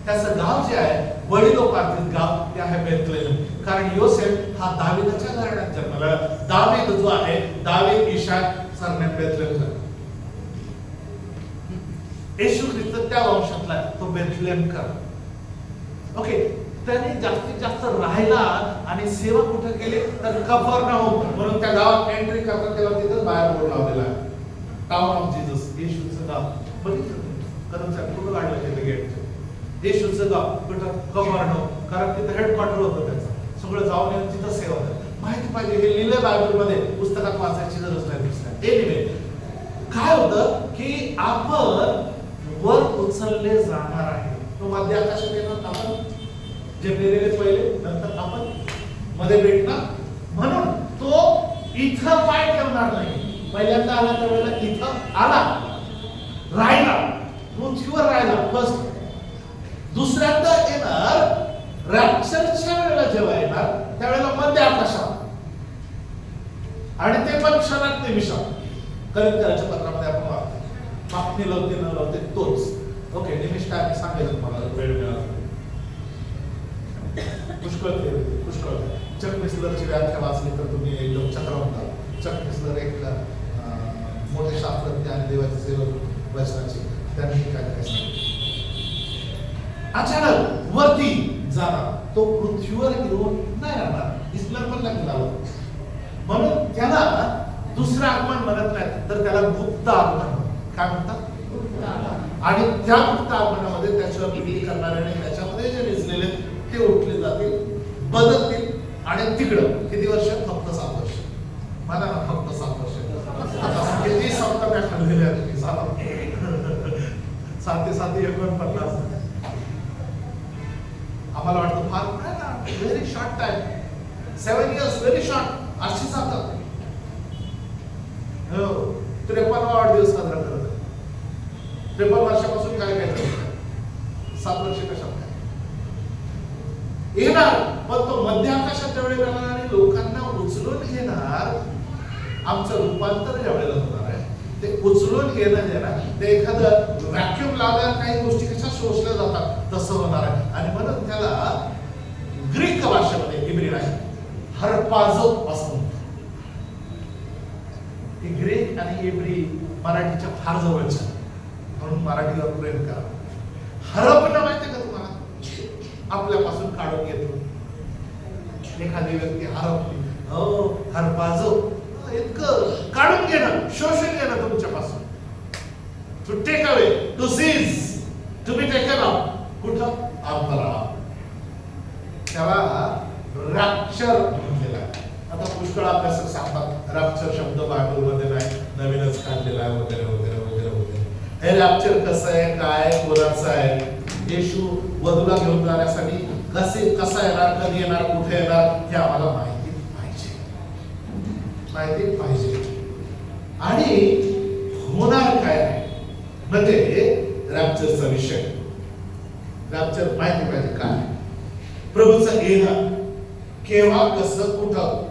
Speaker 1: त्याचं गाव जे आहे वडिलोपार्जित गाव ते आहे बेथलेहम. कारण योसेफ हा दाविदाच्या घराण्यात जन्मला. दावीद जो आहे, दावीद इशाक सरनेम बेथलेहमचा. येशू ख्रिस्त त्या वंशातला, तो बेथलेहमकर. ओके, त्यांनी जास्तीत जास्त राहायला आणि सेवा कुठे केली तर कफरनहूम, म्हणून त्या गावात एंट्री करतात तेव्हा तिथं बाहेर बोर्ड लावलेला आहे, टाउन ऑफ जीसस. येशूचं गाव बघितलं कर्मचारी कुठं काढलं तिथे गेट. येशूचं गाव कुठं? कफरनहूम, कारण तिथं हेडक्वार्टर होतं त्याचं. सगळं जाऊन येऊन तिथं सेवा माहिती पाहिजे. हे लिहिलंय बायबलमध्ये, पुस्तकात वाचायची गरज नाही. एनिवे काय होतं की आपण वर उचलले जाणार आहे. तो मध्य आकाशात येणार, आपण जे पेरेले पहिले, नंतर आपण मध्ये भेटणार. म्हणून तो इथं पाय ठेवणार नाही. पहिल्यांदा आला त्यावेळेला इथं आला, राहिला, पृथ्वीवर राहिला फर्स्ट. दुसऱ्यांदा येणार रॅप्चरच्या वेळेला, जेव्हा येणार त्यावेळेला मध्य आकाशात, आणि ते पण क्षणात निमिषात. करिंथीयच्या पत्रामध्ये आपण वाचतो, मापणी लावते न लावते तोच. ओके, निमिष काय मी सांगेल तुम्हाला वेळ मिळाला. पुष्कळ चक निसलरची व्याख्या वाचली तर तुम्ही एकदम चक्रवंत. चक निसलर एक मोठे शास्त्रज्ञ आणि देवाचे सेवक वचनाचे, त्यांनी काय सांगितलं, अचानक वरती जाणार, तो पृथ्वीवर येऊन नाही राहणार. निसलर पण नाही लावलं, म्हणून त्याला दुसरं आगमन म्हणत नाही, तर त्याला गुप्त आगमन. काय म्हणतात? आणि त्या गुप्त आगमनामध्ये त्याच्यावर विधी करणाऱ्याने त्याच्यामध्ये जे निजलेले ते उठले जातील, बदलतील, आणि तिकडं किती वर्ष? फक्त 7 वर्ष. मला ना फक्त 7 वर्ष. किती सप्तम्या खाल्लेल्या आहेत, 7 ते 49. आम्हाला वाटतं फार very short time, 7 years very short, अशी जातात. 53वा वाढदिवस साजरा करत आहे. 53 वर्षापासून काय काय करत, 7 वर्ष कशात काय येणार. पण तो मध्य आकाशाच्या वेळेला येणार आणि लोकांना उचलून घेणार. आमचं रूपांतर ज्या वेळेला होणार आहे, ते उचलून घेणं जे ना, ते एखादं व्हॅक्यूम लावल्यावर काही गोष्टी कशा शोषल्या जातात तसं होणार आहे. आणि म्हणून त्याला ग्रीक भाषेमध्ये, हिब्री नाही, हरपाझो पासून. ग्रीक आणि हिब्री मराठीच्या फार जवळच्या, म्हणून मराठीवर प्रेम करा. हरपणं माहिती का तुम्हाला? आपल्यापासून काढून घेतो. एखादी व्यक्ती हरपली, हो हरपाझो, इतकं काढून घेणं, शोषून घेणं तुमच्यापासून. To take away, to seize, to be taken up. कुठं? अंतराळात. त्याला रॅप्चर म्हटलेलं आहे. आता पुष्कळ अभ्यासक सांगतात रॅप्चर शब्द बायबलमध्ये नाही, नवीनच काढलेला आहे वगैरे वगैरे वगैरे वगैरे. हे रॅप्चर कसं आहे, काय, कोणाचं आहे? येशू वधूला घेऊन जाण्यासाठी कसा येणार, कधी येणार, कुठे येणार, हे आम्हाला माहिती पाहिजे. आणि होणार काय म्हणजे रॅप्चरचा विषय. रॅप्चर माहिती पाहिजे काय, प्रभूचं येणं केव्हा, कसं, कुठं,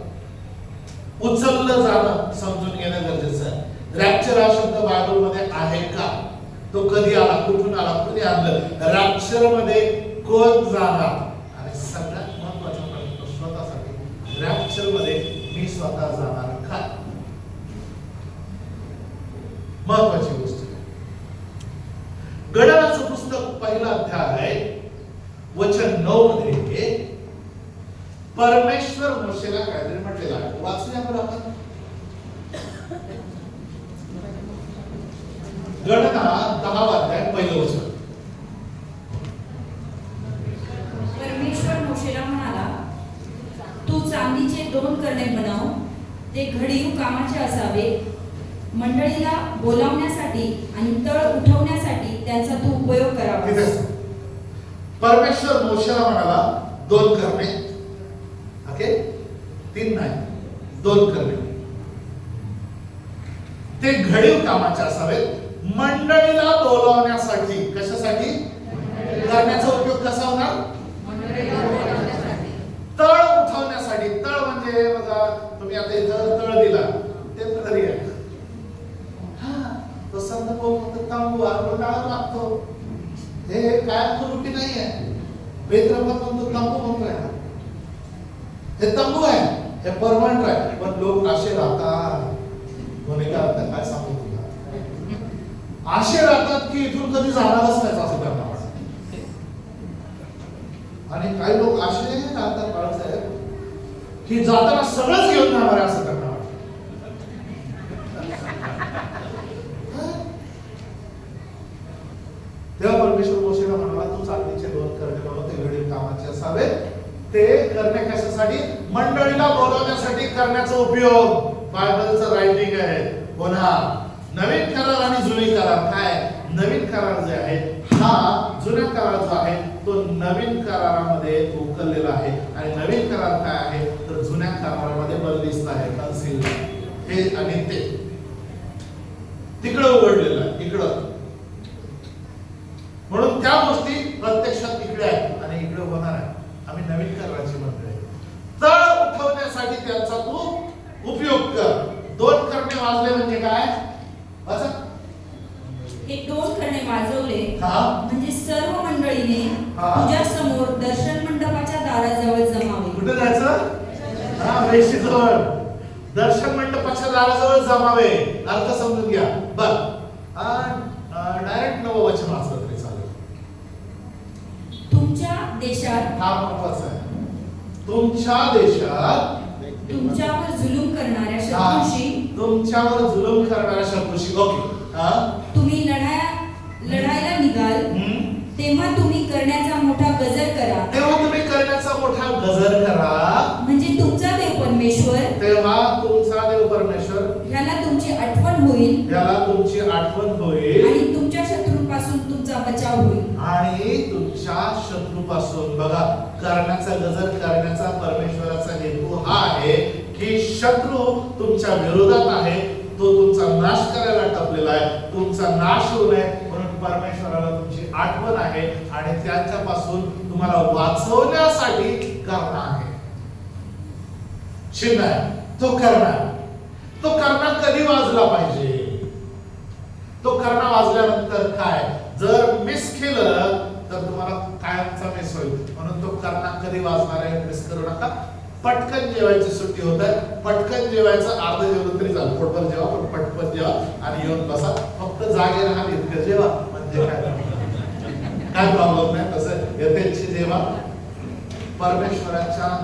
Speaker 1: उचललं जाणं समजून घेणं गरजेचं आहे. रॅप्चर हा शब्द बायबलमध्ये आहे का? तो कधी आला, कुठून आला, कुठे आणलं? रॅप्चर मध्ये कोण जाणार? आणि सगळ्यात महत्त्वाचा प्रश्न स्वतःसाठी, रॅप्चर मध्ये मी स्वतः जाणार का? महत्त्वाची गोष्ट. गणनाचं पुस्तक 1 अध्याय वचन 9 मध्ये परमेश्वर मोशेला काहीतरी म्हटलेलं आहे. वाचूया बरं आपण. गणना 10 अध्याय 1 वचन.
Speaker 2: परमेश्वर मोशेला म्हणाला, तू चांदीचे 2 करणे बनव, ते घडीव कामाचे असावे, मंडळीला बोलावण्यासाठी आणि तळ उठवण्यासाठी त्यांचा तू उपयोग करावा.
Speaker 1: परमेश्वर मोशेला म्हणाला 2 करणे, ओके, 3 नाही, 2 करणे. ते घडीव कामाचे असावेत, मंडळीला बोलावण्यासाठी. कशासाठी? करण्याचा उपयोग कसा होणार? तळ उठवण्यासाठी. तळ म्हणजे बघा, तुम्ही आता इथं तळ दिला, ते तळी आहे. तो संत तांबू टाळा लागतो. हे काय त्रुटी नाही आहे. वेत्रपण तो तंबू म्हणतोय ना, हे तंबू आहे, हे परमनंट आहे. पण लोक असे राहतात, कोणी काय सांगू तुला, असे राहतात की इथून कधी जाणारच नाही असं त्यांना वाटतं. आणि काही लोक असे राहतात बाळासाहेब की जाताना सगळंच घेऊन जाणार आहे असं त्यांना वाटतं. तेव्हा परमेश्वर मोशेला म्हणाला, तू चांदीचे 2 करणे बनव, ते घडीव कामाचे असावे. ते करणे कशासाठी? मंडळीला बोलवण्यासाठी करण्याचा उपयोग. बायबलचं रायटिंग आहे. पुन्हा नवीन करार आणि जुनी करार. काय? नवीन करार जे आहे हा जुन्या करार जो आहे तो नवीन करारामध्ये उकललेला आहे आणि नवीन करार काय आहे तर जुन्या करारामध्ये बंदिस्त आहे कन्सील हे आणि ते तिकडे उघडलेलं आहे इकडं म्हणून त्या गोष्टी प्रत्यक्षात इकडे आहेत आणि इकडे होणार आहे आम्ही नवीन कराराची मंडळी तळ उठवण्यासाठी त्यांचा तू उपयोग कर दोन करणे वाजले म्हणजे काय वाचा
Speaker 2: हे दोन करणे वाजवले
Speaker 1: हा
Speaker 2: म्हणजे सर्व मंडळीने
Speaker 1: हा.
Speaker 2: तुझ्या समोर दर्शन मंडपाच्या दाराजवळ जमावे.
Speaker 1: कुठे जायचं हा वेशीजवळ दर्शन मंडपाच्या दाराजवळ जमावे अर्थ समजून घ्या बर डायरेक्ट नववचन वाचलं तरी चालेल
Speaker 2: तुमच्या देशात
Speaker 1: हा महत्वाचा आहे तुमच्या देशात
Speaker 2: तुमच्यावर जुलूम करणाऱ्या
Speaker 1: हा,
Speaker 2: शत्रूशी
Speaker 1: तुमच्यावर जुलूम करणाऱ्या शत्रूशी ओके हा
Speaker 2: तुम्ही लढायला निघाल
Speaker 1: हम्म.
Speaker 2: तेव्हा तुम्ही करण्याचा मोठा गजर करा.
Speaker 1: तेव्हा तुम्ही करण्याचा मोठा गजर करा
Speaker 2: म्हणजे तुमचा देव परमेश्वर
Speaker 1: तेव्हा तुमचा देव परमेश्वर
Speaker 2: ह्याला तुमची आठवण होईल
Speaker 1: याला तुमची आठवण होईल
Speaker 2: आणि तुमच्या शत्रूंपासून तुमचा बचाव होईल.
Speaker 1: आणि तुमच्या शत्रूपासून बघा करण्याचा गजर करण्याचा परमेश्वराचा हेतू हा आहे की शत्रू तुमच्या विरोधात आहे तो तुमचा नाश करायला टपलेला आहे तुमचा नाश होऊ नये म्हणून परमेश्वराला तुमची आठवण आहे आणि त्यांच्यापासून तुम्हाला वाचवण्यासाठी करणं आहे चिन्ह आहे तो करणं कधी वाजला पाहिजे तो करणं वाजल्यानंतर काय जर मिस केलं तर तुम्हाला कायमचा मिस होईल म्हणून तो करणं कधी वाजणार आहे मिस करू नका पटकन जेवायची सुट्टी होत आहे पटकन जेवायचं अर्ध जेवण तरी झालं पोटभर जेवा पण पटपट जेवा आणि येऊन बसा फक्त जागे राहा इतकं जेवा म्हणजे काय प्रॉब्लेम नाही तसं यथेच्छ जेवा परमेश्वराच्या